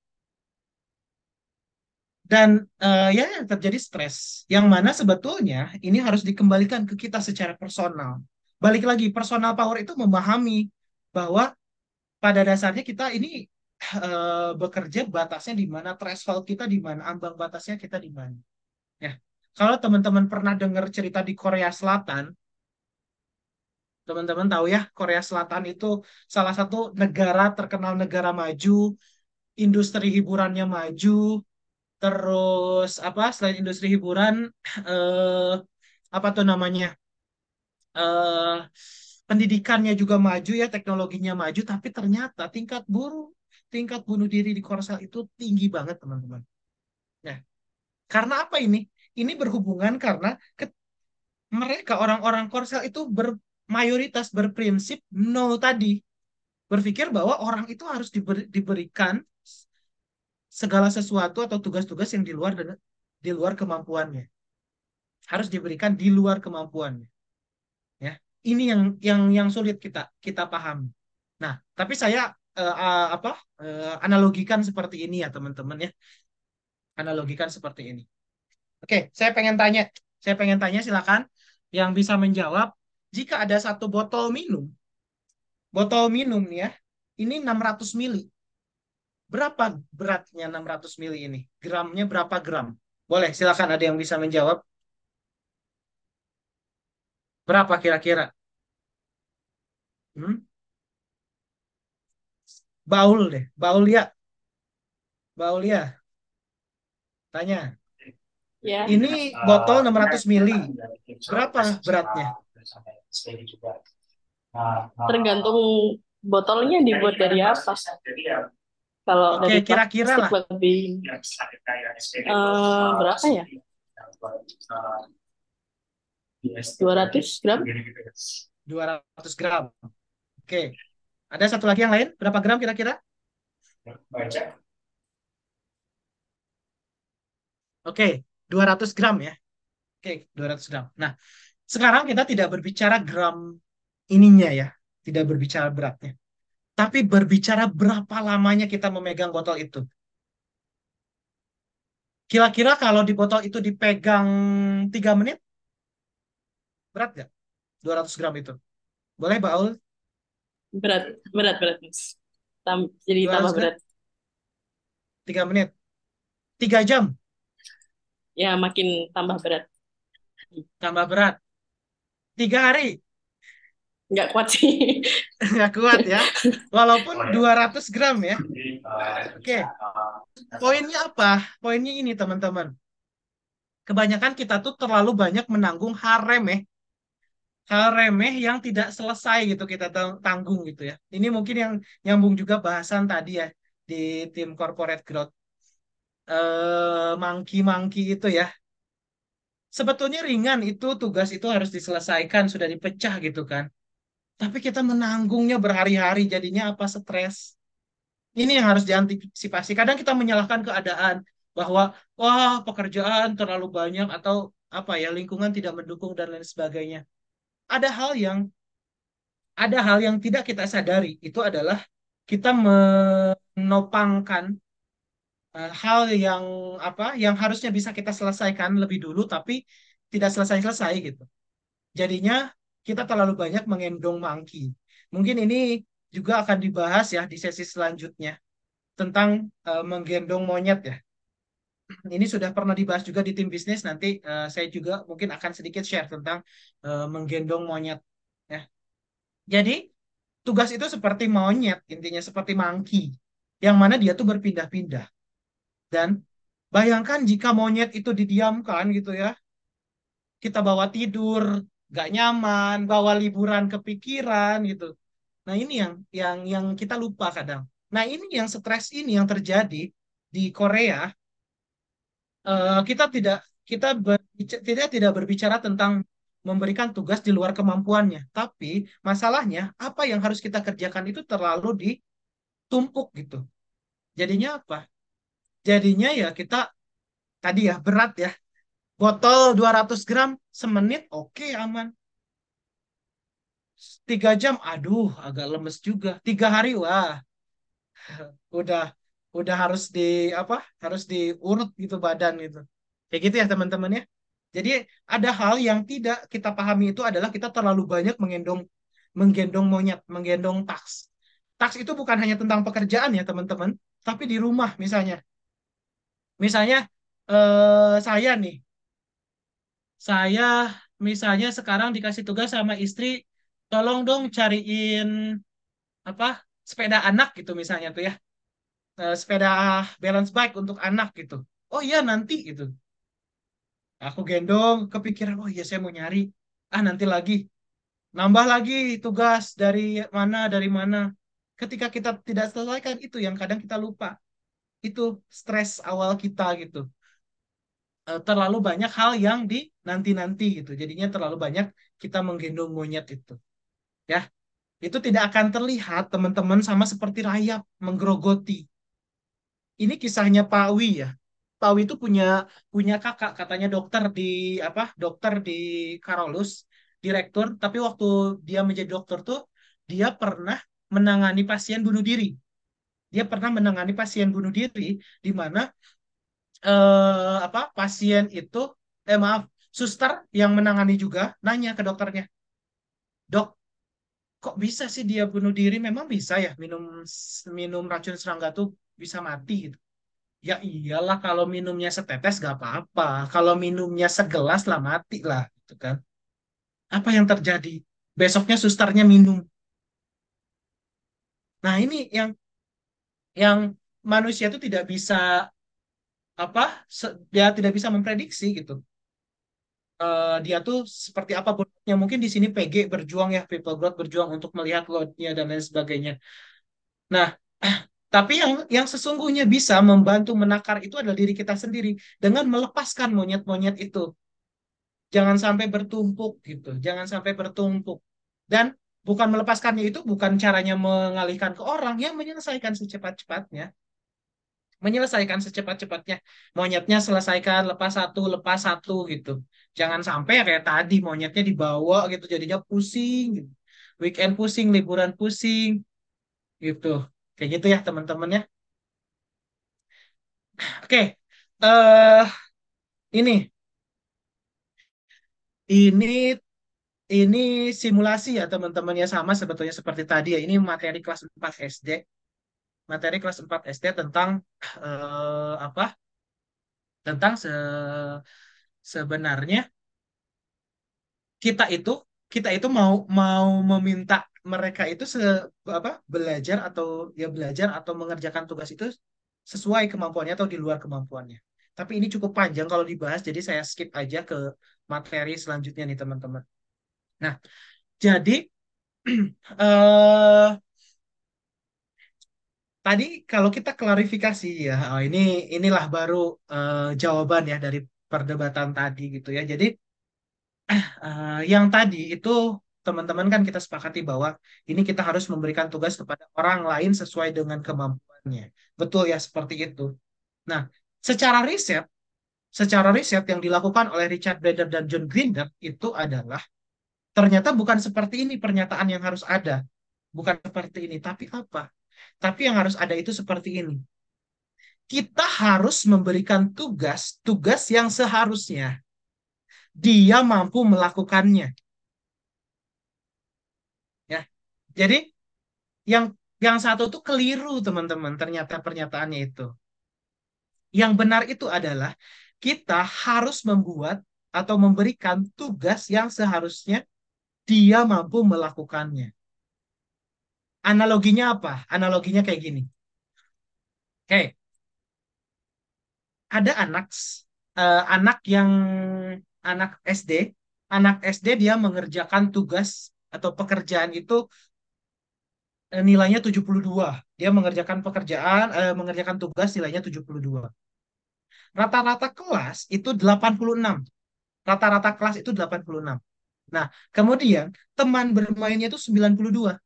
dan ya yang terjadi stres. Yang mana sebetulnya ini harus dikembalikan ke kita secara personal. Balik lagi, personal power itu memahami bahwa pada dasarnya kita ini bekerja batasnya di mana, threshold kita di mana, ambang batasnya kita di mana. Ya, kalau teman-teman pernah dengar cerita di Korea Selatan, teman-teman tahu ya, Korea Selatan itu salah satu negara terkenal negara maju, industri hiburannya maju, terus apa selain industri hiburan, eh, apa tuh namanya, eh, pendidikannya juga maju ya, teknologinya maju, tapi ternyata tingkat bunuh diri di Korea itu tinggi banget teman-teman. Nah, karena apa ini? Ini berhubungan karena mereka orang-orang Korsel itu mayoritas berprinsip no tadi. Berpikir bahwa orang itu harus diberikan segala sesuatu atau tugas-tugas yang di luar kemampuannya. Harus diberikan di luar kemampuannya, ya. Ini yang sulit kita kita pahami. Nah, tapi saya apa analogikan seperti ini ya, teman-teman ya. Analogikan seperti ini. Oke, saya pengen tanya silakan yang bisa menjawab jika ada satu botol minum ya, ini 600 mili. Berapa beratnya 600 mili ini? Gramnya berapa gram? Boleh, silakan ada yang bisa menjawab. Berapa kira-kira? Hmm? Baul deh, Baul ya, tanya. Ya, Ini botol 600 mili, berapa beratnya? tergantung botolnya dibuat dari apa. Kalau Oke, dari kira-kira plastik lah. lebih berapa ya? 200 gram? 200 gram. Oke, ada satu lagi yang lain, berapa gram kira-kira? Oke, 200 gram ya. Oke, 200 gram. Nah, sekarang kita tidak berbicara gram ininya ya, tidak berbicara beratnya. Tapi berbicara berapa lamanya kita memegang botol itu. Kira-kira kalau di botol itu dipegang 3 menit, berat nggak? 200 gram itu. Boleh, Baul? Berat, berat, berat, Mas. Jadi tambah 200 gram, berat. 3 menit. 3 jam, Ya, makin tambah berat. tambah berat. 3 hari, Nggak kuat sih. nggak kuat ya. Walaupun 200 gram ya. Oke, poinnya apa? Poinnya ini, teman-teman. Kebanyakan kita tuh terlalu banyak menanggung hal remeh. Hal remeh yang tidak selesai gitu kita tanggung gitu ya. Ini mungkin yang nyambung juga bahasan tadi ya di tim corporate growth. Mangki-mangki itu ya. Sebetulnya ringan itu tugas itu harus diselesaikan, sudah dipecah gitu kan. Tapi kita menanggungnya berhari-hari jadinya apa stres. Ini yang harus diantisipasi. Kadang kita menyalahkan keadaan bahwa wah pekerjaan terlalu banyak atau apa ya lingkungan tidak mendukung dan lain sebagainya. Ada hal yang ada hal yang tidak kita sadari itu adalah kita menopangkan hal yang apa yang harusnya bisa kita selesaikan lebih dulu tapi tidak selesai-selesai gitu. Jadinya kita terlalu banyak mengendong mangki. Mungkin ini juga akan dibahas ya di sesi selanjutnya tentang menggendong monyet ya. Ini sudah pernah dibahas juga di tim bisnis. Nanti saya juga mungkin akan sedikit share tentang menggendong monyet ya. Jadi tugas itu seperti monyet, intinya seperti monkey, yang mana dia tuh berpindah-pindah. Dan bayangkan jika monyet itu didiamkan gitu ya, kita bawa tidur, gak nyaman, bawa liburan kepikiran gitu. Nah ini yang kita lupa kadang. Nah ini yang stres ini yang terjadi di Korea. Kita tidak berbicara tentang memberikan tugas di luar kemampuannya, tapi masalahnya apa yang harus kita kerjakan itu terlalu ditumpuk gitu. Jadinya apa? Jadinya ya kita tadi ya berat ya. Botol 200 gram semenit oke aman. 3 jam aduh agak lemes juga. 3 hari wah udah udah harus di apa? Harus diurut gitu badan gitu. Kayak gitu ya teman-teman ya. Jadi ada hal yang tidak kita pahami itu adalah kita terlalu banyak menggendong monyet, menggendong taks. Taks itu bukan hanya tentang pekerjaan ya teman-teman, tapi di rumah misalnya. Misalnya saya nih, saya misalnya sekarang dikasih tugas sama istri, tolong dong cariin apa sepeda anak gitu misalnya tuh ya. Sepeda balance bike untuk anak gitu. Oh iya nanti gitu. Aku gendong, kepikiran, oh iya saya mau nyari. Ah nanti lagi, nambah lagi tugas dari mana. Ketika kita tidak selesaikan itu yang kadang kita lupa. Itu stres awal kita gitu. Terlalu banyak hal yang di nanti-nanti gitu. Jadinya terlalu banyak kita menggendong monyet itu. Ya, itu tidak akan terlihat teman-teman sama seperti rayap menggerogoti. Ini kisahnya Pak Wi ya. Pak Wi itu punya punya kakak katanya dokter di apa? Dokter di Karolus, direktur, tapi waktu dia menjadi dokter tuh dia pernah menangani pasien bunuh diri. Dia pernah menangani pasien bunuh diri di mana apa? Pasien itu maaf, suster yang menangani juga nanya ke dokternya, "Dok, kok bisa sih dia bunuh diri? Memang bisa ya minum minum racun serangga tuh bisa mati gitu." Ya iyalah kalau minumnya setetes gak apa-apa. Kalau minumnya segelas lah mati lah, gitu kan. Apa yang terjadi? Besoknya susternya minum. Nah, ini yang manusia itu tidak bisa apa dia tidak bisa memprediksi gitu. Dia tuh seperti apa bentuknya. Mungkin di sini PG berjuang ya, People Growth berjuang untuk melihat loadnya dan lain sebagainya. Nah, tapi yang sesungguhnya bisa membantu menakar itu adalah diri kita sendiri dengan melepaskan monyet-monyet itu. Jangan sampai bertumpuk gitu, jangan sampai bertumpuk. Dan bukan melepaskannya itu bukan caranya mengalihkan ke orang, yang menyelesaikan secepat-cepatnya. Menyelesaikan secepat-cepatnya. Monyetnya selesaikan, lepas satu gitu. Jangan sampai ya kayak tadi monyetnya dibawa gitu jadinya pusing gitu. Weekend pusing, liburan pusing gitu. Kayak gitu ya teman-teman ya. Oke. eh ini ini ini simulasi ya teman-teman ya, sama sebetulnya seperti tadi ya. Ini materi kelas 4 SD. Materi kelas 4 SD tentang apa? Tentang sebenarnya kita itu kita itu mau mau meminta mereka itu apa belajar atau mengerjakan tugas itu sesuai kemampuannya atau di luar kemampuannya. Tapi ini cukup panjang kalau dibahas, jadi saya skip aja ke materi selanjutnya nih teman-teman. Nah, jadi eh tadi kalau kita klarifikasi ya, inilah baru jawaban ya dari perdebatan tadi gitu ya. Jadi yang tadi itu teman-teman kan kita sepakati bahwa ini kita harus memberikan tugas kepada orang lain sesuai dengan kemampuannya. Betul ya, seperti itu. Nah, secara riset, secara riset yang dilakukan oleh Richard Bandler dan John Grinder itu adalah ternyata bukan seperti ini pernyataan yang harus ada. Bukan seperti ini, tapi apa? Tapi yang harus ada itu seperti ini. Kita harus memberikan tugas yang seharusnya dia mampu melakukannya. Ya, jadi yang yang satu tuh keliru teman-teman, ternyata pernyataannya itu. Yang benar itu adalah kita harus membuat atau memberikan tugas yang seharusnya dia mampu melakukannya. Analoginya apa? Analoginya kayak gini. Oke, ada anak yang anak SD, anak SD dia mengerjakan tugas atau pekerjaan itu nilainya 72. Dia mengerjakan tugas nilainya 72. Rata-rata kelas itu 86. Rata-rata kelas itu 86. Nah, kemudian teman bermainnya itu 92.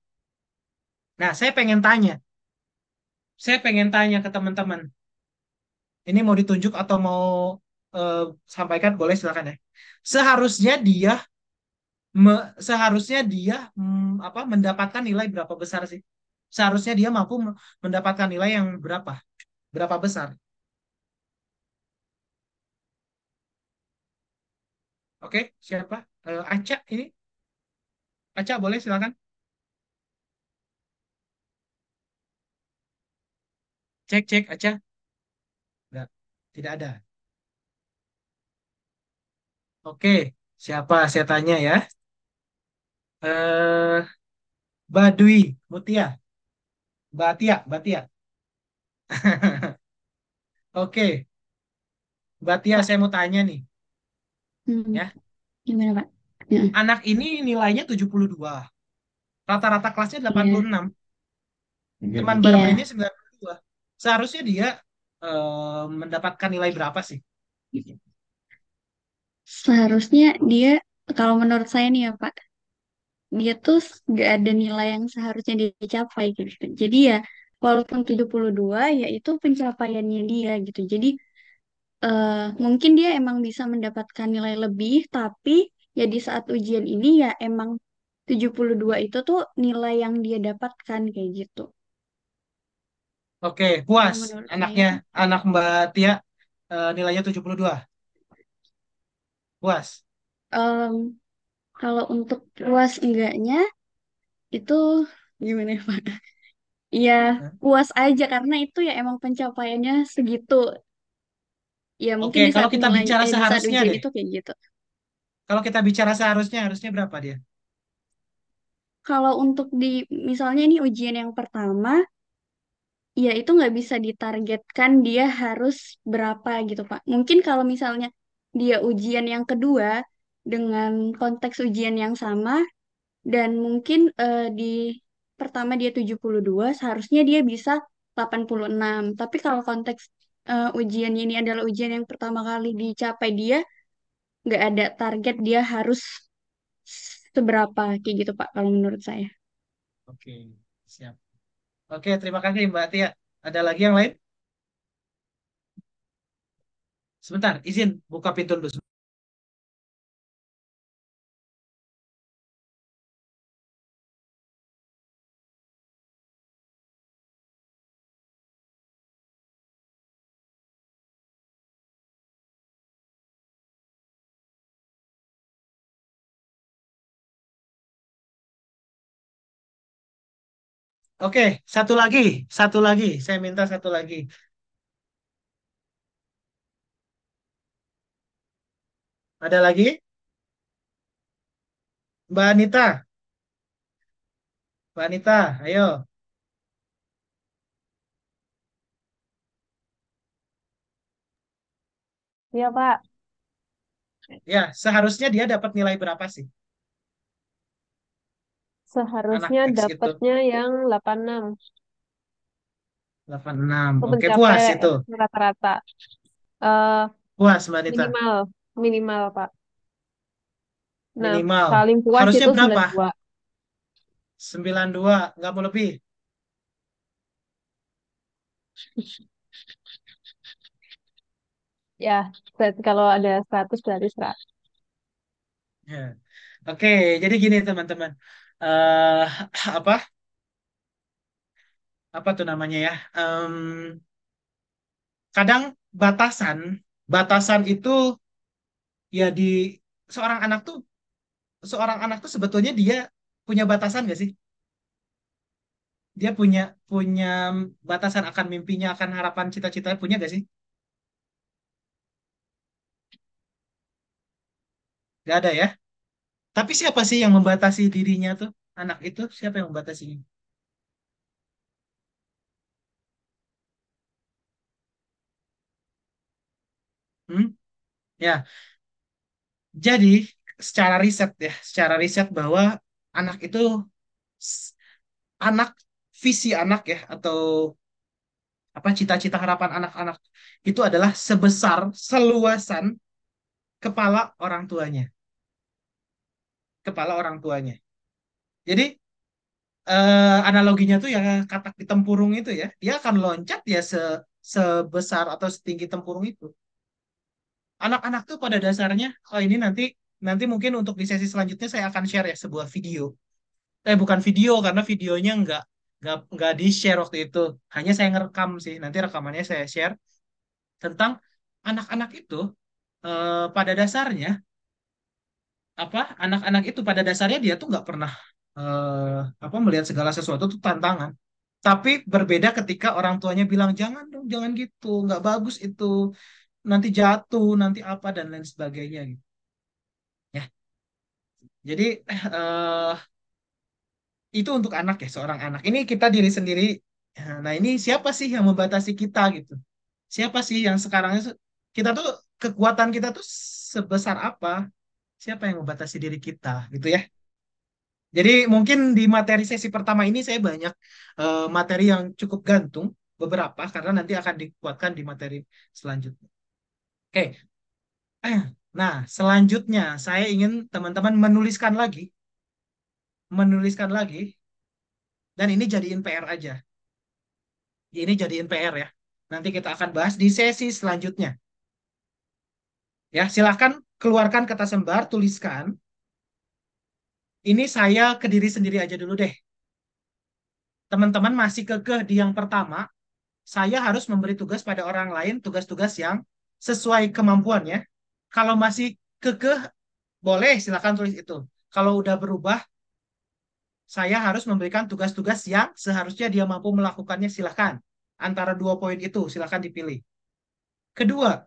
Nah, saya pengen tanya ke teman-teman. Ini mau ditunjuk atau mau eh, sampaikan boleh silakan ya. Seharusnya dia apa mendapatkan nilai berapa besar sih? Seharusnya dia mampu mendapatkan nilai yang berapa? Berapa besar? Oke, siapa? Aca ini. Aca boleh silakan. Cek cek Aca. Enggak, tidak ada. Oke, siapa? Saya tanya ya. Eh Badui, Mutia, Batia, Batia. Oke, Batia, Pak, saya mau tanya nih, hmm, ya. gimana Pak? Ya, Anak ini nilainya 72. Rata-rata kelasnya iya, 86. Teman bermainnya iya. 92. Seharusnya dia mendapatkan nilai berapa sih? Seharusnya dia, kalau menurut saya nih ya Pak, dia tuh nggak ada nilai yang seharusnya dia capai gitu. Jadi ya, walaupun 72, ya itu pencapaiannya dia gitu. Jadi mungkin dia emang bisa mendapatkan nilai lebih, tapi ya di saat ujian ini ya emang 72 itu tuh nilai yang dia dapatkan kayak gitu. Oke, Kalau puas. menurut saya Anaknya, sih. anak Mbak Tia nilainya 72. Puas. Em, Kalau untuk puas enggaknya itu gimana ya, Pak? Ya Hah? puas aja karena itu ya emang pencapaiannya segitu. Ya mungkin Oke, di kalau saat kita nilai bicara di saat seharusnya ujian deh. itu kayak gitu. Kalau kita bicara seharusnya, harusnya berapa dia? kalau untuk di misalnya ini ujian yang pertama, ya itu nggak bisa ditargetkan dia harus berapa gitu Pak. Mungkin kalau misalnya dia ujian yang kedua dengan konteks ujian yang sama dan mungkin di pertama dia 72, seharusnya dia bisa 86. Tapi kalau konteks ujian ini adalah ujian yang pertama kali dicapai, dia nggak ada target dia harus seberapa kayak gitu Pak kalau menurut saya. Oke, siap. Oke, terima kasih Mbak Tia. Ada lagi yang lain? Sebentar, izin buka pintu dulu. Oke, satu lagi, satu lagi. Saya minta satu lagi. Ada lagi? Mbak Anita, Mbak Anita, ayo. Iya, Pak. Ya, seharusnya dia dapat nilai berapa sih? Anak Seharusnya X itu dapatnya yang 86. 86. Itu Oke, puas mencapai itu. rata-rata. Eh Puas, Mbak Anita. minimal, minimal, Pak. Nah, Minimal. paling puas Harusnya itu berapa? 92. 92, nggak mau lebih. Ya, berarti kalau ada 100 berarti 100. Ya. Oke, jadi gini teman-teman. eh apa? Apa tuh namanya ya? Kadang batasan, batasan itu ya di seorang anak tuh, seorang anak tuh sebetulnya dia punya batasan gak sih? Dia punya punya batasan akan mimpinya, akan harapan cita-citanya punya gak sih? Gak ada ya. Tapi siapa sih yang membatasi dirinya tuh? Anak itu siapa yang membatasinya? Hmm? Ya, jadi secara riset bahwa anak itu s- anak visi anak ya atau apa cita-cita harapan anak-anak itu adalah sebesar seluasan kepala orang tuanya, kepala orang tuanya. Jadi analoginya tuh ya katak di tempurung itu ya, dia akan loncat ya sebesar atau setinggi tempurung itu. Anak-anak tuh pada dasarnya, oh ini nanti nanti mungkin untuk di sesi selanjutnya saya akan share ya sebuah video. Bukan video karena videonya nggak di share waktu itu. Hanya saya ngerekam sih. Nanti rekamannya saya share tentang anak-anak itu pada dasarnya apa anak-anak itu pada dasarnya dia tuh nggak pernah apa melihat segala sesuatu tuh tantangan. Tapi berbeda ketika orang tuanya bilang jangan dong, jangan gitu, nggak bagus itu, nanti jatuh, nanti apa dan lain sebagainya gitu. Ya, jadi itu untuk anak ya, seorang anak. Ini kita diri sendiri. Nah, ini siapa sih yang membatasi kita gitu? Siapa sih yang sekarang kita tuh kekuatan kita tuh sebesar apa? Siapa yang membatasi diri kita gitu ya? Jadi mungkin di materi sesi pertama ini saya banyak materi yang cukup gantung beberapa karena nanti akan dikuatkan di materi selanjutnya. Oke. Nah, selanjutnya saya ingin teman-teman menuliskan lagi dan ini jadiin PR aja. Ini jadiin PR ya. Nanti kita akan bahas di sesi selanjutnya. Ya, silahkan keluarkan kertas lembar, tuliskan. Ini saya ke diri sendiri aja dulu deh. Teman-teman masih kekeh di yang pertama, saya harus memberi tugas pada orang lain, tugas-tugas yang sesuai kemampuannya. Kalau masih kekeh, boleh silahkan tulis itu. Kalau udah berubah, saya harus memberikan tugas-tugas yang seharusnya dia mampu melakukannya, silahkan. Antara dua poin itu, silahkan dipilih. Kedua,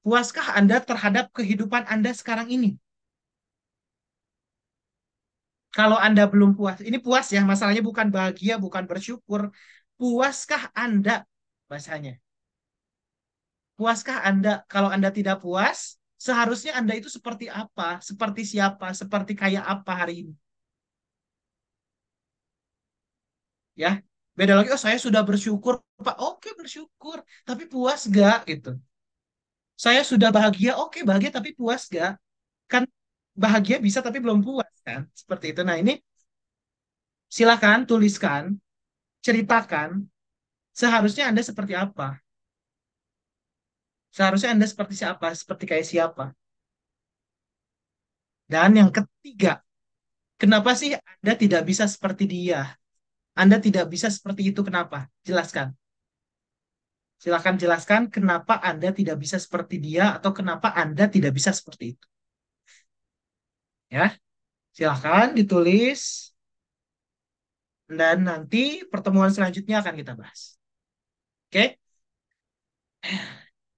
puaskah Anda terhadap kehidupan Anda sekarang ini? Kalau Anda belum puas, ini puas ya, masalahnya bukan bahagia, bukan bersyukur. Puaskah Anda bahasanya? Puaskah Anda? Kalau Anda tidak puas, seharusnya Anda itu seperti apa? Seperti siapa? Seperti kayak apa hari ini? Ya, beda lagi. Oh, saya sudah bersyukur, Pak. Oke, bersyukur. Tapi puas gak gitu? Saya sudah bahagia. Oke, bahagia tapi puas gak? Kan bahagia bisa tapi belum puas kan? Seperti itu. Nah, ini silakan tuliskan, ceritakan. Seharusnya Anda seperti apa? Seharusnya Anda seperti siapa? Seperti kayak siapa? Dan yang ketiga, kenapa sih Anda tidak bisa seperti dia? Anda tidak bisa seperti itu, kenapa? Jelaskan. Silakan jelaskan kenapa Anda tidak bisa seperti dia atau kenapa Anda tidak bisa seperti itu. Ya, silakan ditulis dan nanti pertemuan selanjutnya akan kita bahas. Oke?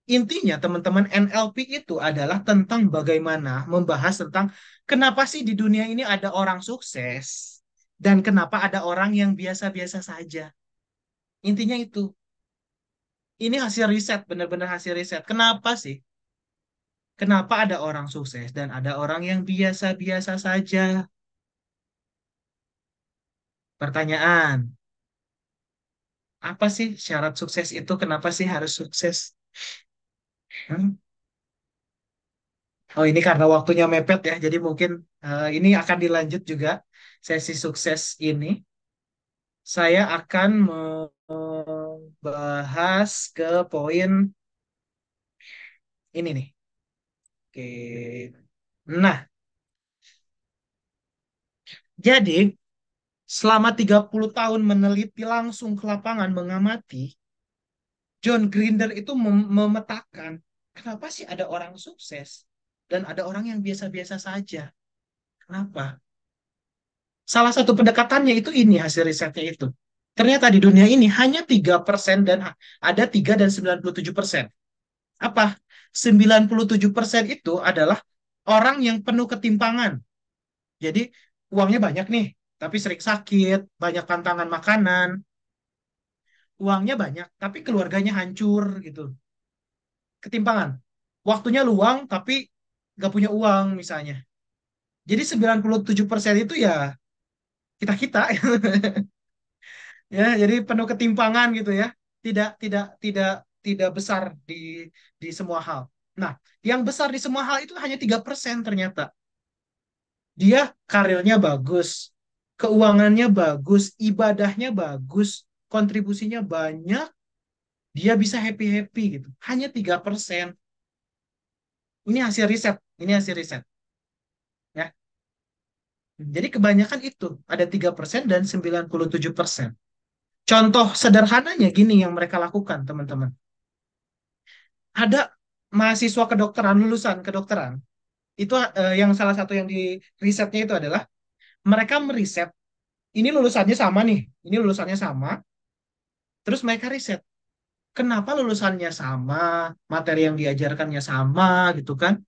Intinya teman-teman NLP itu adalah tentang bagaimana membahas tentang kenapa sih di dunia ini ada orang sukses dan kenapa ada orang yang biasa-biasa saja. Intinya itu. Ini hasil riset, benar-benar hasil riset. Kenapa sih? Kenapa ada orang sukses dan ada orang yang biasa-biasa saja? Pertanyaan, apa sih syarat sukses itu? Kenapa sih harus sukses? Hmm? Oh, ini karena waktunya mepet ya, jadi mungkin ini akan dilanjut juga sesi sukses ini. Saya akan membahas ke poin ini nih. Oke. Nah, jadi selama 30 tahun meneliti langsung ke lapangan mengamati, John Grinder itu memetakan kenapa sih ada orang sukses dan ada orang yang biasa-biasa saja. Kenapa? Salah satu pendekatannya itu ini hasil risetnya itu. Ternyata di dunia ini hanya 3% dan ada 3 dan 97%. Apa? 97% itu adalah orang yang penuh ketimpangan. Jadi uangnya banyak nih, tapi sering sakit, banyak pantangan makanan, uangnya banyak, tapi keluarganya hancur gitu. Ketimpangan. Waktunya luang, tapi nggak punya uang misalnya. Jadi 97% itu ya kita-kita. Ya, jadi penuh ketimpangan gitu ya. Tidak tidak tidak tidak besar di semua hal. Nah, yang besar di semua hal itu hanya 3% ternyata. Dia karirnya bagus, keuangannya bagus, ibadahnya bagus, kontribusinya banyak, dia bisa happy-happy gitu. Hanya 3%. Ini hasil riset, ini hasil riset ya. Jadi kebanyakan itu ada 3% dan 97%. Contoh sederhananya gini yang mereka lakukan, teman-teman. Ada mahasiswa kedokteran, lulusan kedokteran. Itu yang salah satu yang di risetnya itu adalah mereka meriset, ini lulusannya sama nih, ini lulusannya sama, terus mereka riset, kenapa lulusannya sama, materi yang diajarkannya sama gitu kan,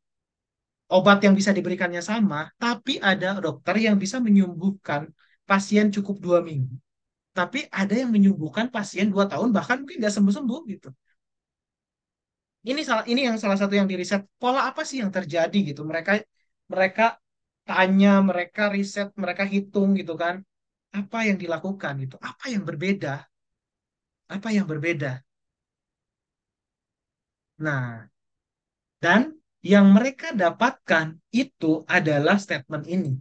obat yang bisa diberikannya sama, tapi ada dokter yang bisa menyembuhkan pasien cukup 2 minggu. Tapi ada yang menyembuhkan pasien 2 tahun, bahkan mungkin nggak sembuh-sembuh gitu. Ini yang salah satu yang diriset. Pola apa sih yang terjadi gitu? Mereka mereka tanya, mereka riset, mereka hitung gitu kan. Apa yang dilakukan gitu? Apa yang berbeda? Apa yang berbeda? Nah, dan yang mereka dapatkan itu adalah statement ini.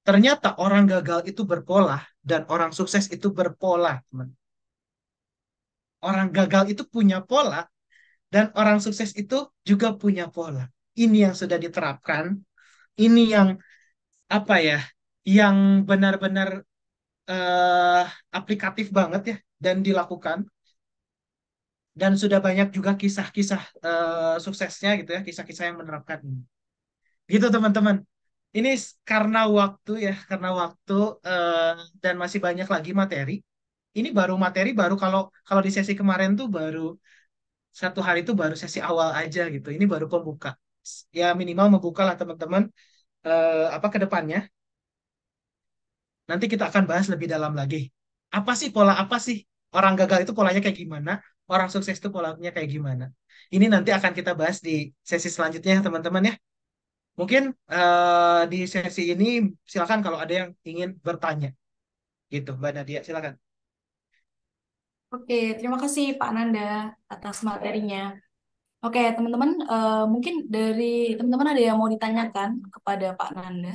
Ternyata orang gagal itu berpola dan orang sukses itu berpola, teman. Orang gagal itu punya pola dan orang sukses itu juga punya pola. Ini yang sudah diterapkan, ini yang apa ya, yang benar-benar eh, aplikatif banget ya dan dilakukan dan sudah banyak juga kisah-kisah suksesnya gitu ya, kisah-kisah yang menerapkan ini. Gitu teman-teman. Ini karena waktu ya, karena waktu eh, dan masih banyak lagi materi. Ini baru materi baru kalau kalau di sesi kemarin tuh baru 1 hari itu baru sesi awal aja gitu. Ini baru pembuka. Ya minimal membuka lah teman-teman apa ke depannya. Nanti kita akan bahas lebih dalam lagi. Apa sih pola apa sih? Orang gagal itu polanya kayak gimana? Orang sukses itu polanya kayak gimana? Ini nanti akan kita bahas di sesi selanjutnya ya teman-teman ya. Mungkin di sesi ini silakan kalau ada yang ingin bertanya. Gitu, Mbak Nadia, silakan. Oke, terima kasih Pak Nanda atas materinya. Oke, teman-teman, mungkin dari teman-teman ada yang mau ditanyakan kepada Pak Nanda.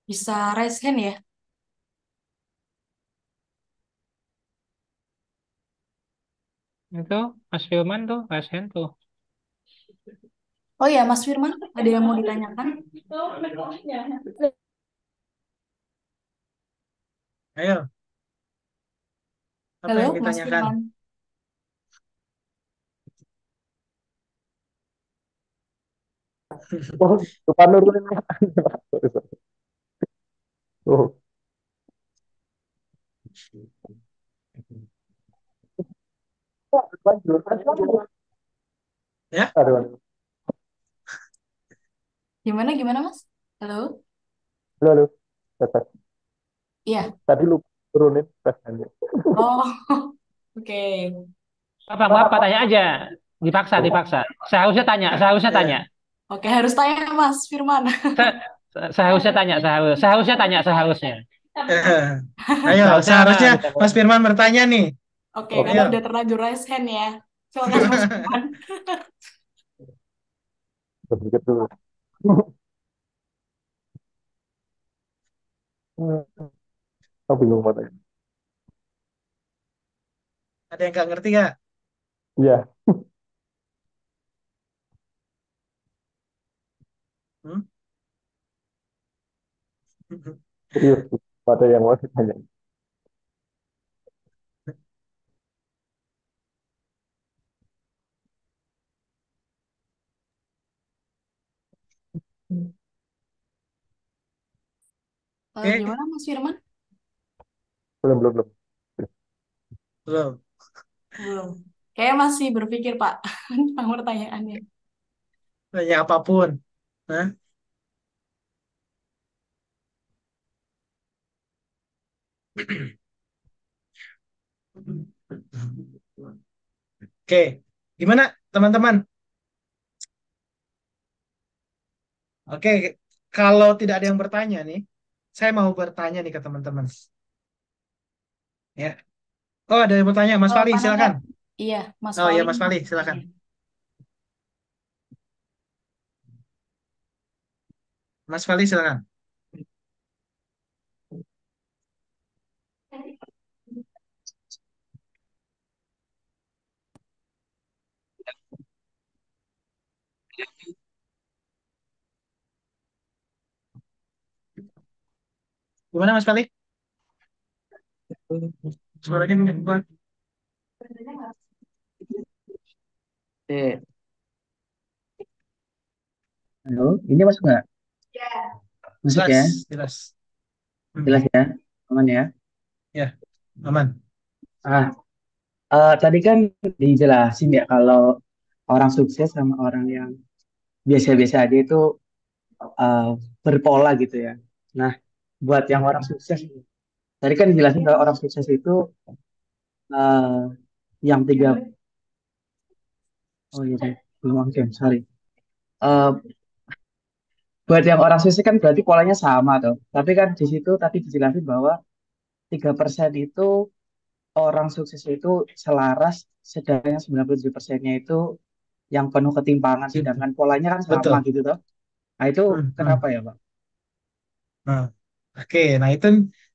Bisa raise hand ya. Itu Mas Firman tuh, Mas tuh. Oh ya, Mas Firman, ada yang mau ditanyakan? Ayo, apa Halo, yang Mas ditanyakan? Firman. Oh, lupa nurunin. Sorry, sorry. Oh, lanjut. Ya, Aduh, aduh. Gimana, Mas? Halo? Halo, halo. Tes. Iya. Tadi lupa turunin tesnya. Oh, oke. Apa, tanya aja. Dipaksa, dipaksa. Seharusnya tanya. ya. Oke, harus tanya Mas Firman. Se- seharusnya tanya, seharusnya. Ayo, Seharusnya apa seharusnya ditanya? Mas Firman bertanya nih. Oke, Oke. karena Ayo. udah terlanjur raise hand ya. Silakan Mas Firman. Berpikir dulu. Aku bingung banget. Ada yang nggak ngerti nggak? Iya, Hmm? serius. Ada yang mau ditanya. Oke, Gimana Mas Firman? Belum, belum, belum. belum. Belum. Kayak masih berpikir Pak tentang pertanyaannya. Tanya apapun. Hah? Oke, gimana teman-teman? Oke, kalau tidak ada yang bertanya nih, saya mau bertanya nih ke teman-teman. Ya. Oh, ada yang bertanya, Mas Fali, Pak Nanda, silakan. iya Mas Oh Fali. iya, Mas Fali, silakan. Mas Fali, silakan. Gimana Mas Fali? Suaranya bukan. Eh, halo, ini masuk nggak? Masuk ya? Jelas, jelas. Jelas ya? Aman ya? Ya, aman. Ah, tadi kan dijelasin ya kalau orang sukses sama orang yang biasa-biasa aja itu eh, berpola gitu ya. Nah, buat yang orang sukses, tadi kan dijelasin kalau orang sukses itu eh, yang tiga, oh iya deh, belum oke, sorry. Eh, buat yang orang sukses kan berarti polanya sama tuh. Tapi kan di situ tadi dijelasin bahwa 3% itu orang sukses itu selaras, sedangkan 97%-nya itu yang penuh ketimpangan, Gitu. sedangkan polanya kan sama Betul. gitu toh. Nah itu kenapa Hmm. ya Pak? Nah, oke, nah itu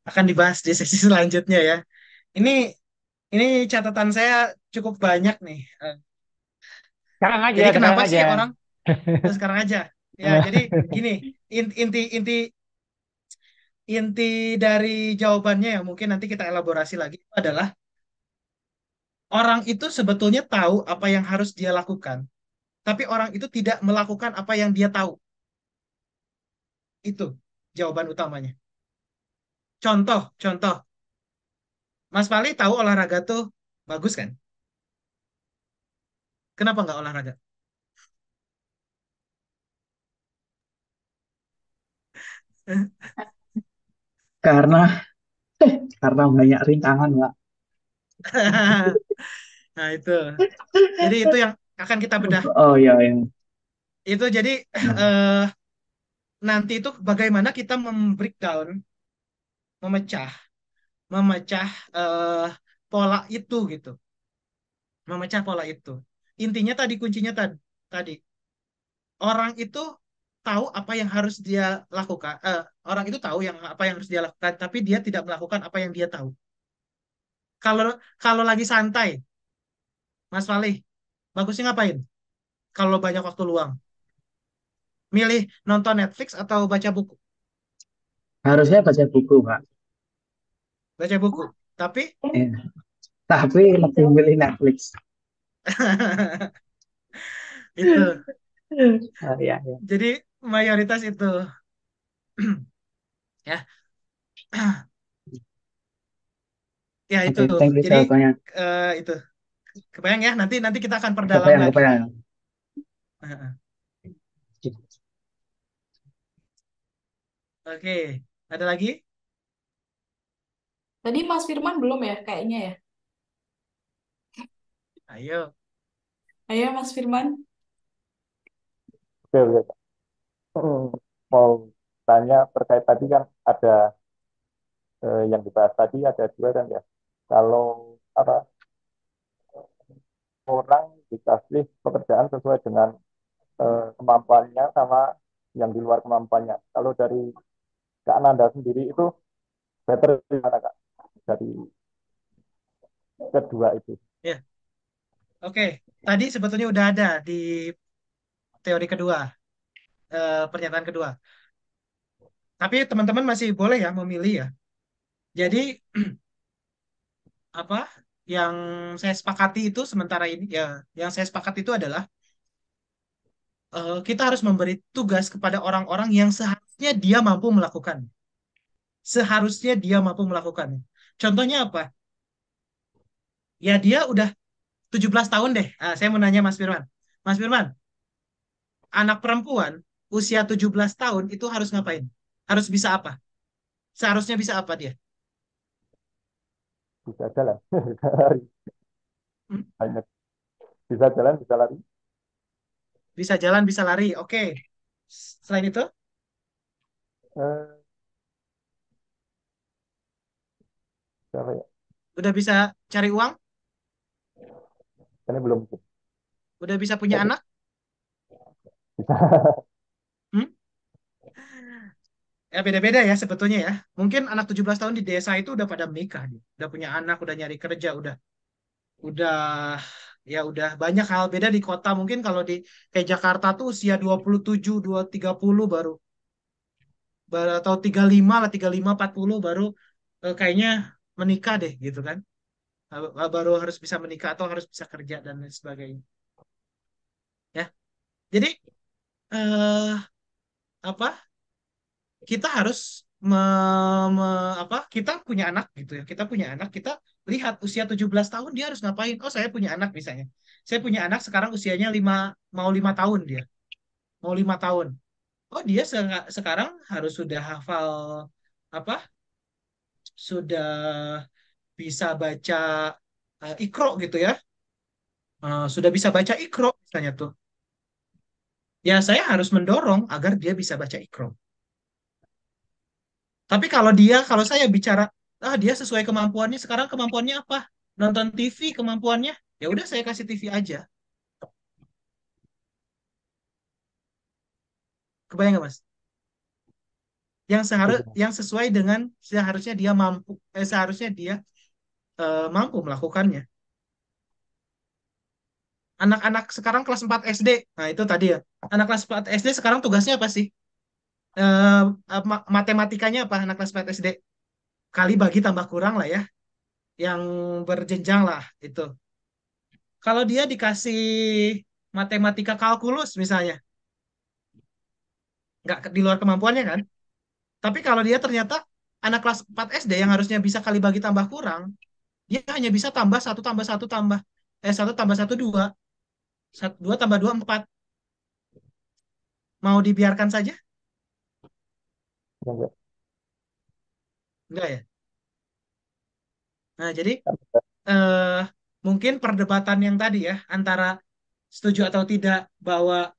akan dibahas di sesi selanjutnya ya. Ini ini catatan saya cukup banyak nih. Sekarang aja, Jadi sekarang kenapa aja. sih orang sekarang aja? Ya, jadi gini, inti inti inti dari jawabannya yang mungkin nanti kita elaborasi lagi itu adalah orang itu sebetulnya tahu apa yang harus dia lakukan, tapi orang itu tidak melakukan apa yang dia tahu. Itu jawaban utamanya. Contoh. Mas Pali tahu olahraga tuh bagus kan? Kenapa nggak olahraga? Karena karena banyak rintangan, Pak. Nah, itu. Jadi itu yang akan kita bedah. Oh iya, iya. Itu jadi Nah, eh, nanti itu bagaimana kita membreakdown, memecah, memecah eh, pola itu gitu. Memecah pola itu. Intinya tadi kuncinya tadi orang itu tahu apa yang harus dia lakukan. Orang itu tahu apa yang harus dia lakukan, tapi dia tidak melakukan apa yang dia tahu. Kalau kalau lagi santai, Mas Falih, bagusnya ngapain? Kalau banyak waktu luang, milih nonton Netflix atau baca buku? harusnya baca buku, Pak. Baca buku. Tapi Eh, tapi lebih milih Netflix. itu. Oh, iya, iya. Jadi mayoritas itu ya. Ya itu. Oke, thank you Jadi jawabannya. itu. Kebayang ya, nanti nanti kita akan perdalam Kebayang, lagi. kebayang. Oke, ada lagi? Tadi Mas Firman belum ya kayaknya ya. Ayo. Ayo Mas Firman. Oke, oke. Hmm, Mau tanya terkait tadi kan ada yang dibahas tadi ada dua kan ya. Kalau apa orang dikasih pekerjaan sesuai dengan kemampuannya sama yang di luar kemampuannya. Kalau dari Kak Nanda sendiri itu better gimana Kak? Dari kedua itu. Ya, oke. Tadi sebetulnya udah ada di teori kedua, pernyataan kedua. Tapi teman-teman masih boleh ya memilih ya. Jadi apa yang saya sepakati itu sementara ini ya, yang saya sepakati itu adalah kita harus memberi tugas kepada orang-orang yang seharusnya dia mampu melakukan. Seharusnya dia mampu melakukan. Contohnya apa? Ya dia udah 17 tahun deh. Saya mau nanya Mas Firman. Mas Firman, anak perempuan usia 17 tahun itu harus ngapain? Harus bisa apa? Seharusnya bisa apa dia? Bisa jalan, bisa lari. Hmm? Hanya bisa jalan, bisa lari. Bisa jalan, bisa lari. Oke. Selain itu, Eh, Siapa ya? udah bisa cari uang, Ini belum udah bisa punya anak. bisa. Hmm? Ya beda-beda ya sebetulnya ya. Mungkin anak 17 tahun di desa itu udah pada menikah, nih. Udah punya anak, udah nyari kerja, udah ya udah banyak hal beda di kota. Mungkin kalau di kayak Jakarta tuh usia 27, 30 baru, atau 35 lah, 35 40 baru kayaknya menikah deh gitu kan. Baru harus bisa menikah atau harus bisa kerja dan lain sebagainya. Ya. Jadi eh apa? Kita harus kita punya anak gitu ya. Kita punya anak, kita lihat usia 17 tahun dia harus ngapain. Oh, saya punya anak misalnya. Saya punya anak sekarang usianya 5 tahun dia. Mau 5 tahun. Oh, dia sekarang harus sudah hafal apa? Sudah bisa baca Iqra gitu ya. Sudah bisa baca Iqra misalnya tuh. Ya, saya harus mendorong agar dia bisa baca Iqra. Tapi kalau saya bicara, dia sesuai kemampuannya. Sekarang kemampuannya apa? Nonton TV kemampuannya. Ya udah saya kasih TV aja. Kebayang nggak Mas? Yang sesuai dengan seharusnya dia mampu, seharusnya dia mampu melakukannya. Anak-anak sekarang kelas 4 SD. Nah, itu tadi ya. Anak kelas 4 SD sekarang tugasnya apa sih? Matematikanya apa anak kelas 4 SD? Kali bagi tambah kurang lah ya. Yang berjenjang lah itu. Kalau dia dikasih matematika kalkulus misalnya, nggak di luar kemampuannya kan? Tapi kalau dia ternyata anak kelas 4 SD yang harusnya bisa kali bagi tambah kurang, dia hanya bisa tambah satu tambah satu tambah satu tambah satu dua, dua tambah dua empat. Mau dibiarkan saja? Enggak. Enggak ya? Nah, jadi Kan eh, mungkin perdebatan yang tadi ya antara setuju atau tidak bahwa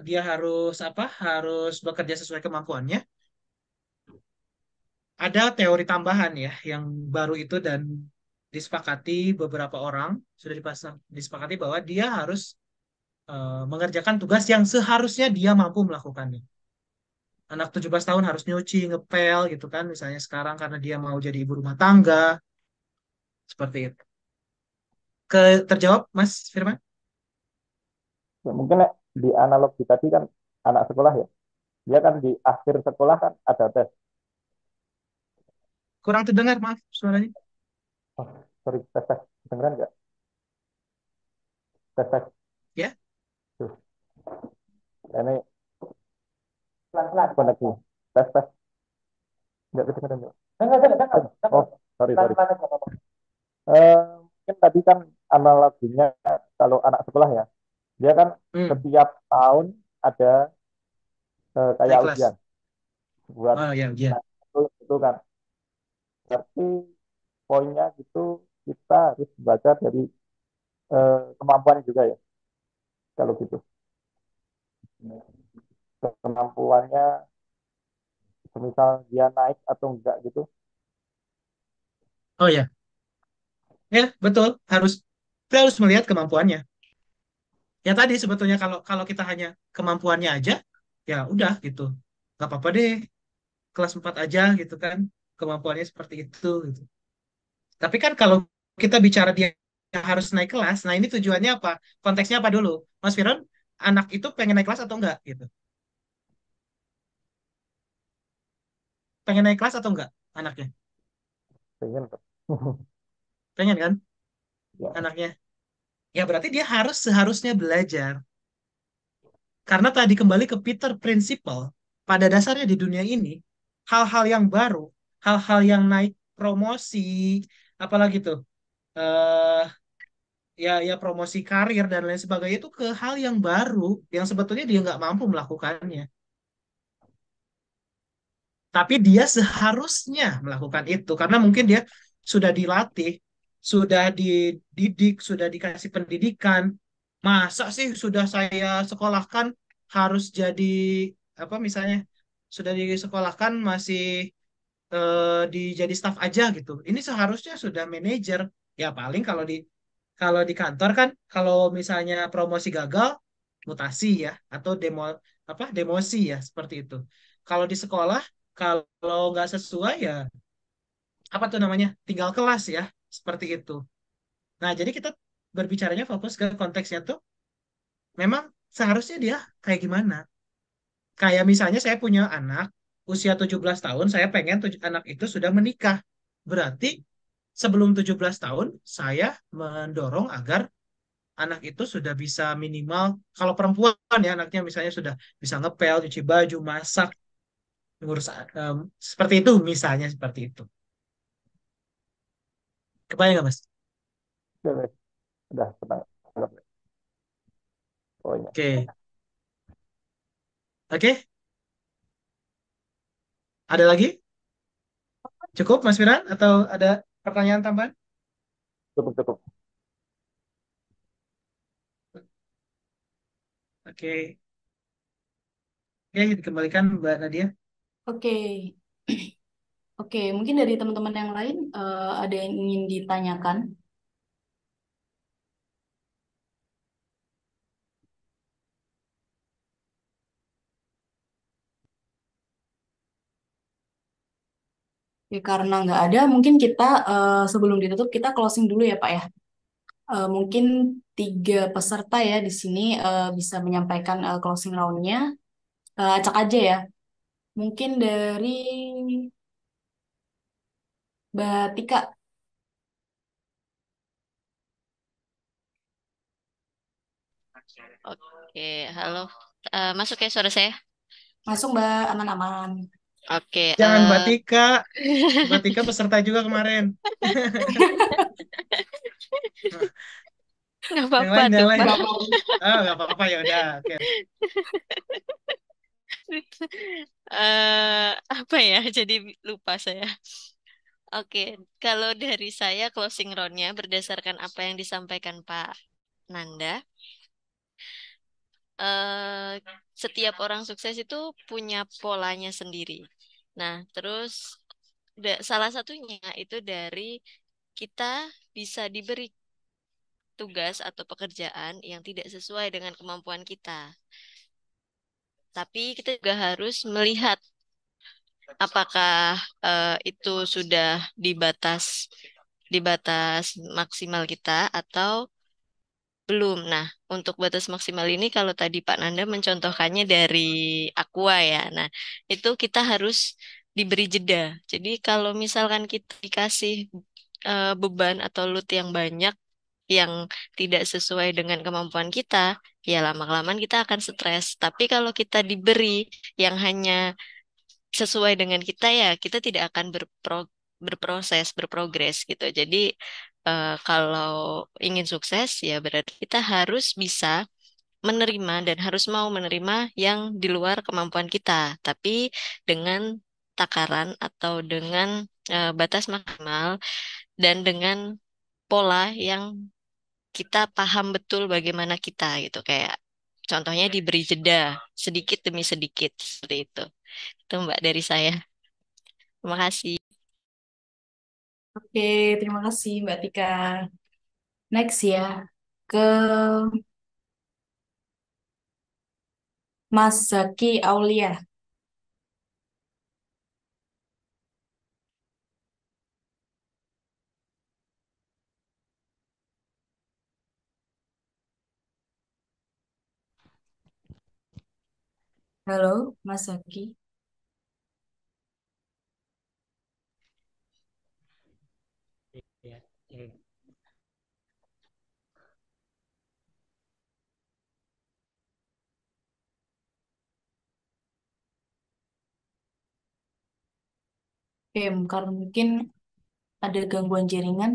dia harus apa? Harus bekerja sesuai kemampuannya. Ada teori tambahan ya yang baru itu dan disepakati beberapa orang sudah disepakati bahwa dia harus mengerjakan tugas yang seharusnya dia mampu melakukannya. Anak 17 tahun harus nyuci, ngepel gitu kan misalnya sekarang karena dia mau jadi ibu rumah tangga seperti itu. Terjawab Mas Firman? ya mungkin di analogi tadi kan anak sekolah ya. Dia kan di akhir sekolah kan ada tes. Kurang terdengar maaf suaranya. Oh, sorry, tes tes. Dengeran nggak? Tes tes. Ya, Tuh. Ini pelan-pelan koneksi. Tes tes. Nggak kedengeran nggak? Oh, sorry, sorry. Mungkin tadi kan analoginya kalau anak sekolah ya, dia kan hmm, setiap tahun ada kayak naik kelas. ujian buat Oh ya, ujian. nah, itu kan. Berarti poinnya gitu kita harus baca dari kemampuan juga ya, kalau gitu. Kemampuannya, misal dia naik atau enggak gitu. Oh ya, ya betul. Kita harus melihat kemampuannya. Ya tadi sebetulnya kalau kalau kita hanya kemampuannya aja, ya udah gitu. Gak apa-apa deh, kelas 4 aja gitu kan. Kemampuannya seperti itu gitu. Tapi kan kalau kita bicara dia harus naik kelas, nah ini tujuannya apa? Konteksnya apa dulu? Mas Firon, anak itu pengen naik kelas atau enggak gitu? Pengen naik kelas atau enggak anaknya? Pengen Pengen kan ya, anaknya? Ya berarti dia seharusnya belajar. Karena tadi kembali ke Peter Principle, pada dasarnya di dunia ini, hal-hal yang baru, hal-hal yang naik promosi, apalagi tuh, eh ya promosi karir dan lain sebagainya itu ke hal yang baru, yang sebetulnya dia nggak mampu melakukannya. Tapi dia seharusnya melakukan itu, karena mungkin dia sudah dilatih, sudah dididik, sudah dikasih pendidikan. Masa sih sudah saya sekolahkan harus jadi apa misalnya sudah disekolahkan masih jadi staf aja gitu. Ini seharusnya sudah manajer. Ya paling kalau di kantor kan kalau misalnya promosi gagal mutasi ya atau demosi ya seperti itu. Kalau di sekolah kalau nggak sesuai ya apa tuh namanya tinggal kelas ya seperti itu. Nah jadi kita berbicaranya fokus ke konteksnya tuh memang seharusnya dia kayak gimana? Kayak misalnya saya punya anak usia 17 tahun, saya pengen anak itu sudah menikah. Berarti sebelum 17 tahun saya mendorong agar anak itu sudah bisa minimal kalau perempuan ya anaknya misalnya sudah bisa ngepel, cuci baju, masak, ngurus seperti itu misalnya seperti itu. Kebayang nggak Mas? udah tenang. Poinnya. Oke. Oke, ada lagi? Cukup Mas Firan atau ada pertanyaan tambahan? Cukup cukup. Oke. Oke, dikembalikan Mbak Nadia. Oke. Oke, mungkin dari teman-teman yang lain ada yang ingin ditanyakan. Ya, karena nggak ada, mungkin kita sebelum ditutup kita closing dulu ya Pak ya. Mungkin tiga peserta ya di sini bisa menyampaikan closing roundnya. Acak aja ya. Mungkin dari Mbak Tika, Oke, halo. Masuk ya suara saya? masuk Mbak, aman-aman. Oke, Jangan Mbak Tika. Mbak Tika peserta juga kemarin. nggak Yang apa-apa lain, tuh, yang lain. Pak. Ah, nggak apa-apa ya udah. Oke. Apa ya? Jadi lupa saya. Oke, kalau dari saya closing round-nya berdasarkan apa yang disampaikan Pak Nanda, eh, setiap orang sukses itu punya polanya sendiri. Nah, terus salah satunya itu dari kita bisa diberi tugas atau pekerjaan yang tidak sesuai dengan kemampuan kita. Tapi kita juga harus melihat apakah itu sudah di batas maksimal kita atau belum. Nah, untuk batas maksimal ini kalau tadi Pak Nanda mencontohkannya dari Aqua ya. Nah, itu kita harus diberi jeda. Jadi kalau misalkan kita dikasih beban atau load yang banyak yang tidak sesuai dengan kemampuan kita, ya lama-kelamaan kita akan stres. Tapi kalau kita diberi yang hanya sesuai dengan kita ya kita tidak akan berproses, berprogres gitu. Jadi kalau ingin sukses ya berarti kita harus bisa menerima dan harus mau menerima yang di luar kemampuan kita, tapi dengan takaran atau dengan batas maksimal dan dengan pola yang kita paham betul bagaimana kita gitu kayak contohnya diberi jeda sedikit demi sedikit seperti itu. Itu Mbak dari saya. Terima kasih. Oke, terima kasih Mbak Tika. Next ya, ke Mas Zaki Aulia. Halo, Mas Zaki. Ya, ya. Oke, karena mungkin ada gangguan jaringan.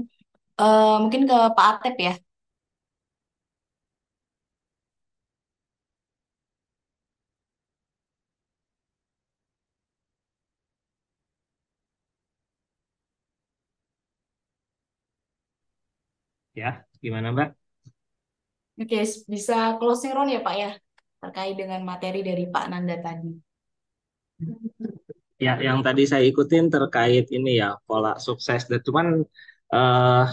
Mungkin ke Pak Atep ya. Ya, gimana Mbak? Oke, bisa closing round ya Pak ya, terkait dengan materi dari Pak Nanda tadi. Ya, yang tadi saya ikutin terkait ini ya, pola sukses. Dan cuman eh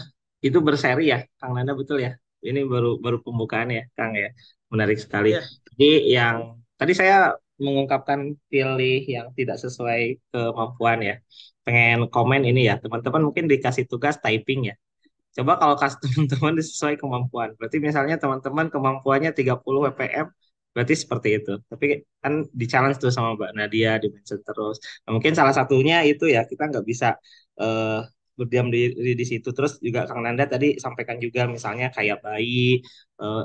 itu berseri ya, Kang Nanda betul ya. Ini baru baru pembukaan ya, Kang ya. Menarik sekali. Iya. Jadi yang tadi saya mengungkapkan pilih yang tidak sesuai kemampuan ya. Pengen komen ini ya, teman-teman mungkin dikasih tugas typing ya. Coba kalau kasih teman-teman sesuai kemampuan. Berarti misalnya teman-teman kemampuannya 30 WPM, berarti seperti itu. Tapi kan di challenge tuh sama Mbak Nadia, di mention terus. Nah, mungkin salah satunya itu ya kita nggak bisa eh, berdiam di situ. Terus juga Kang Nanda tadi sampaikan juga misalnya kayak bayi,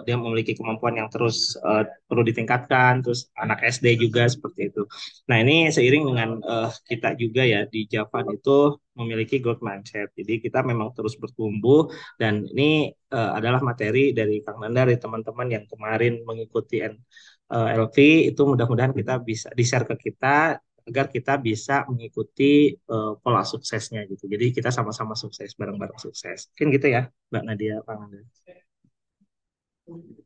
dia memiliki kemampuan yang terus perlu ditingkatkan. Terus anak SD juga seperti itu. Nah ini seiring dengan kita juga ya di Javan itu memiliki growth mindset. Jadi kita memang terus bertumbuh dan ini adalah materi dari Kang Nanda, dari teman-teman yang kemarin mengikuti LV itu mudah-mudahan kita bisa di-share ke kita agar kita bisa mengikuti pola suksesnya gitu. Jadi kita sama-sama sukses, bareng-bareng sukses. Mungkin gitu ya, Mbak Nadia, Kang Nanda.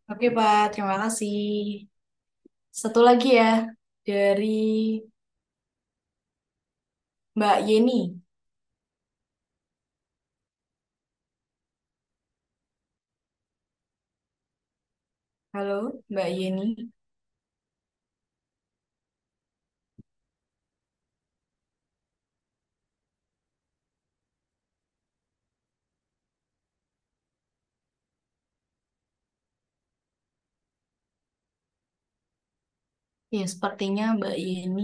Oke Pak, terima kasih. Satu lagi ya, dari Mbak Yeni. Halo, Mbak Yeni. Ya, sepertinya Mbak Yeni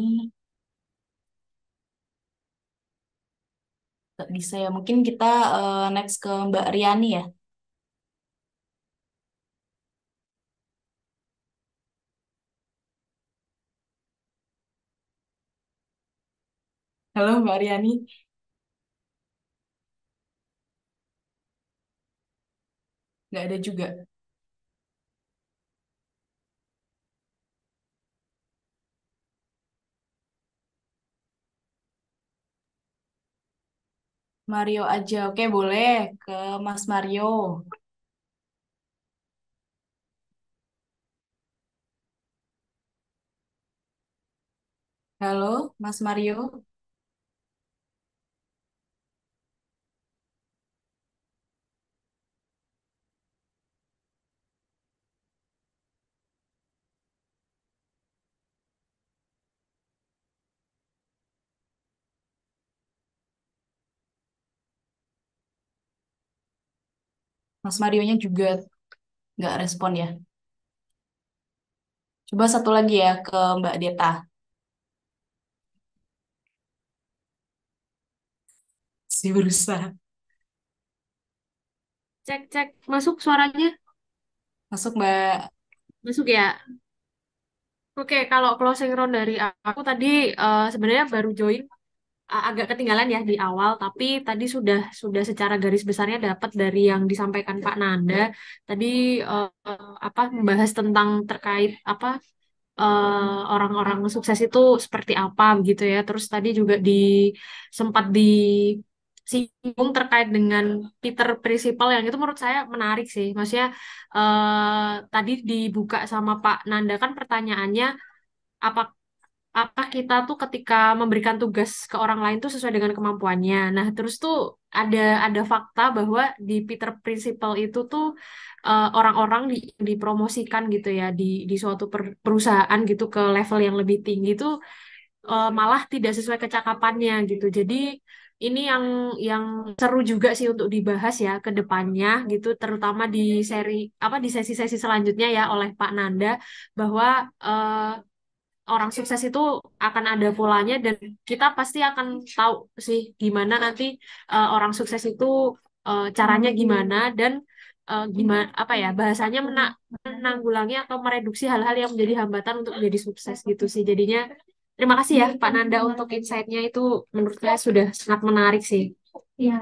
nggak bisa ya. Mungkin kita next ke Mbak Riani ya. Halo, Mbak Riani. Nggak ada juga. Mario aja. Oke, boleh ke Mas Mario. Halo, Mas Mario. Mas Marionya juga nggak respon ya. Coba satu lagi ya ke Mbak Deta. Si berusaha. Cek, cek. Masuk suaranya? Masuk Mbak. Masuk ya? Oke, kalau closing round dari aku tadi sebenarnya baru join, agak ketinggalan ya di awal, tapi tadi sudah secara garis besarnya dapat dari yang disampaikan Pak Nanda. Tadi apa membahas tentang terkait apa orang-orang sukses itu seperti apa gitu ya. Terus tadi juga sempat disinggung terkait dengan Peter Principle yang itu menurut saya menarik sih. Maksudnya tadi dibuka sama Pak Nanda kan pertanyaannya apa apa kita tuh ketika memberikan tugas ke orang lain tuh sesuai dengan kemampuannya. Nah, terus tuh ada ada fakta bahwa di Peter Principle itu tuh orang-orang dipromosikan gitu ya di suatu perusahaan gitu ke level yang lebih tinggi tuh malah tidak sesuai kecakapannya gitu. Jadi ini yang seru juga sih untuk dibahas ya ke depannya gitu, terutama di di sesi-sesi selanjutnya ya oleh Pak Nanda bahwa orang sukses itu akan ada polanya dan kita pasti akan tahu sih gimana nanti orang sukses itu caranya gimana dan gimana apa ya bahasanya menanggulangi atau mereduksi hal-hal yang menjadi hambatan untuk menjadi sukses gitu sih. Jadinya terima kasih ya Pak Nanda untuk insight-nya itu menurut saya sudah sangat menarik sih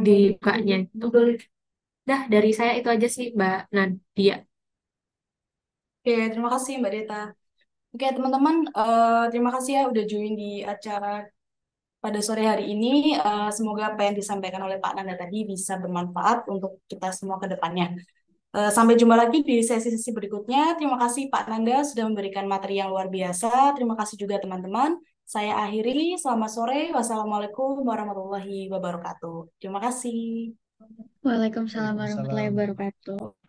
dibukanya. Dah dari saya itu aja sih Mbak Nadia. Oke, terima kasih Mbak Deta. Oke, teman-teman, terima kasih ya udah join di acara pada sore hari ini. Semoga apa yang disampaikan oleh Pak Nanda tadi bisa bermanfaat untuk kita semua ke depannya. Sampai jumpa lagi di sesi-sesi berikutnya. Terima kasih Pak Nanda sudah memberikan materi yang luar biasa. Terima kasih juga teman-teman. Saya akhiri. Selamat sore. Wassalamualaikum warahmatullahi wabarakatuh. Terima kasih. Waalaikumsalam warahmatullahi Waalaikumsalam. wabarakatuh.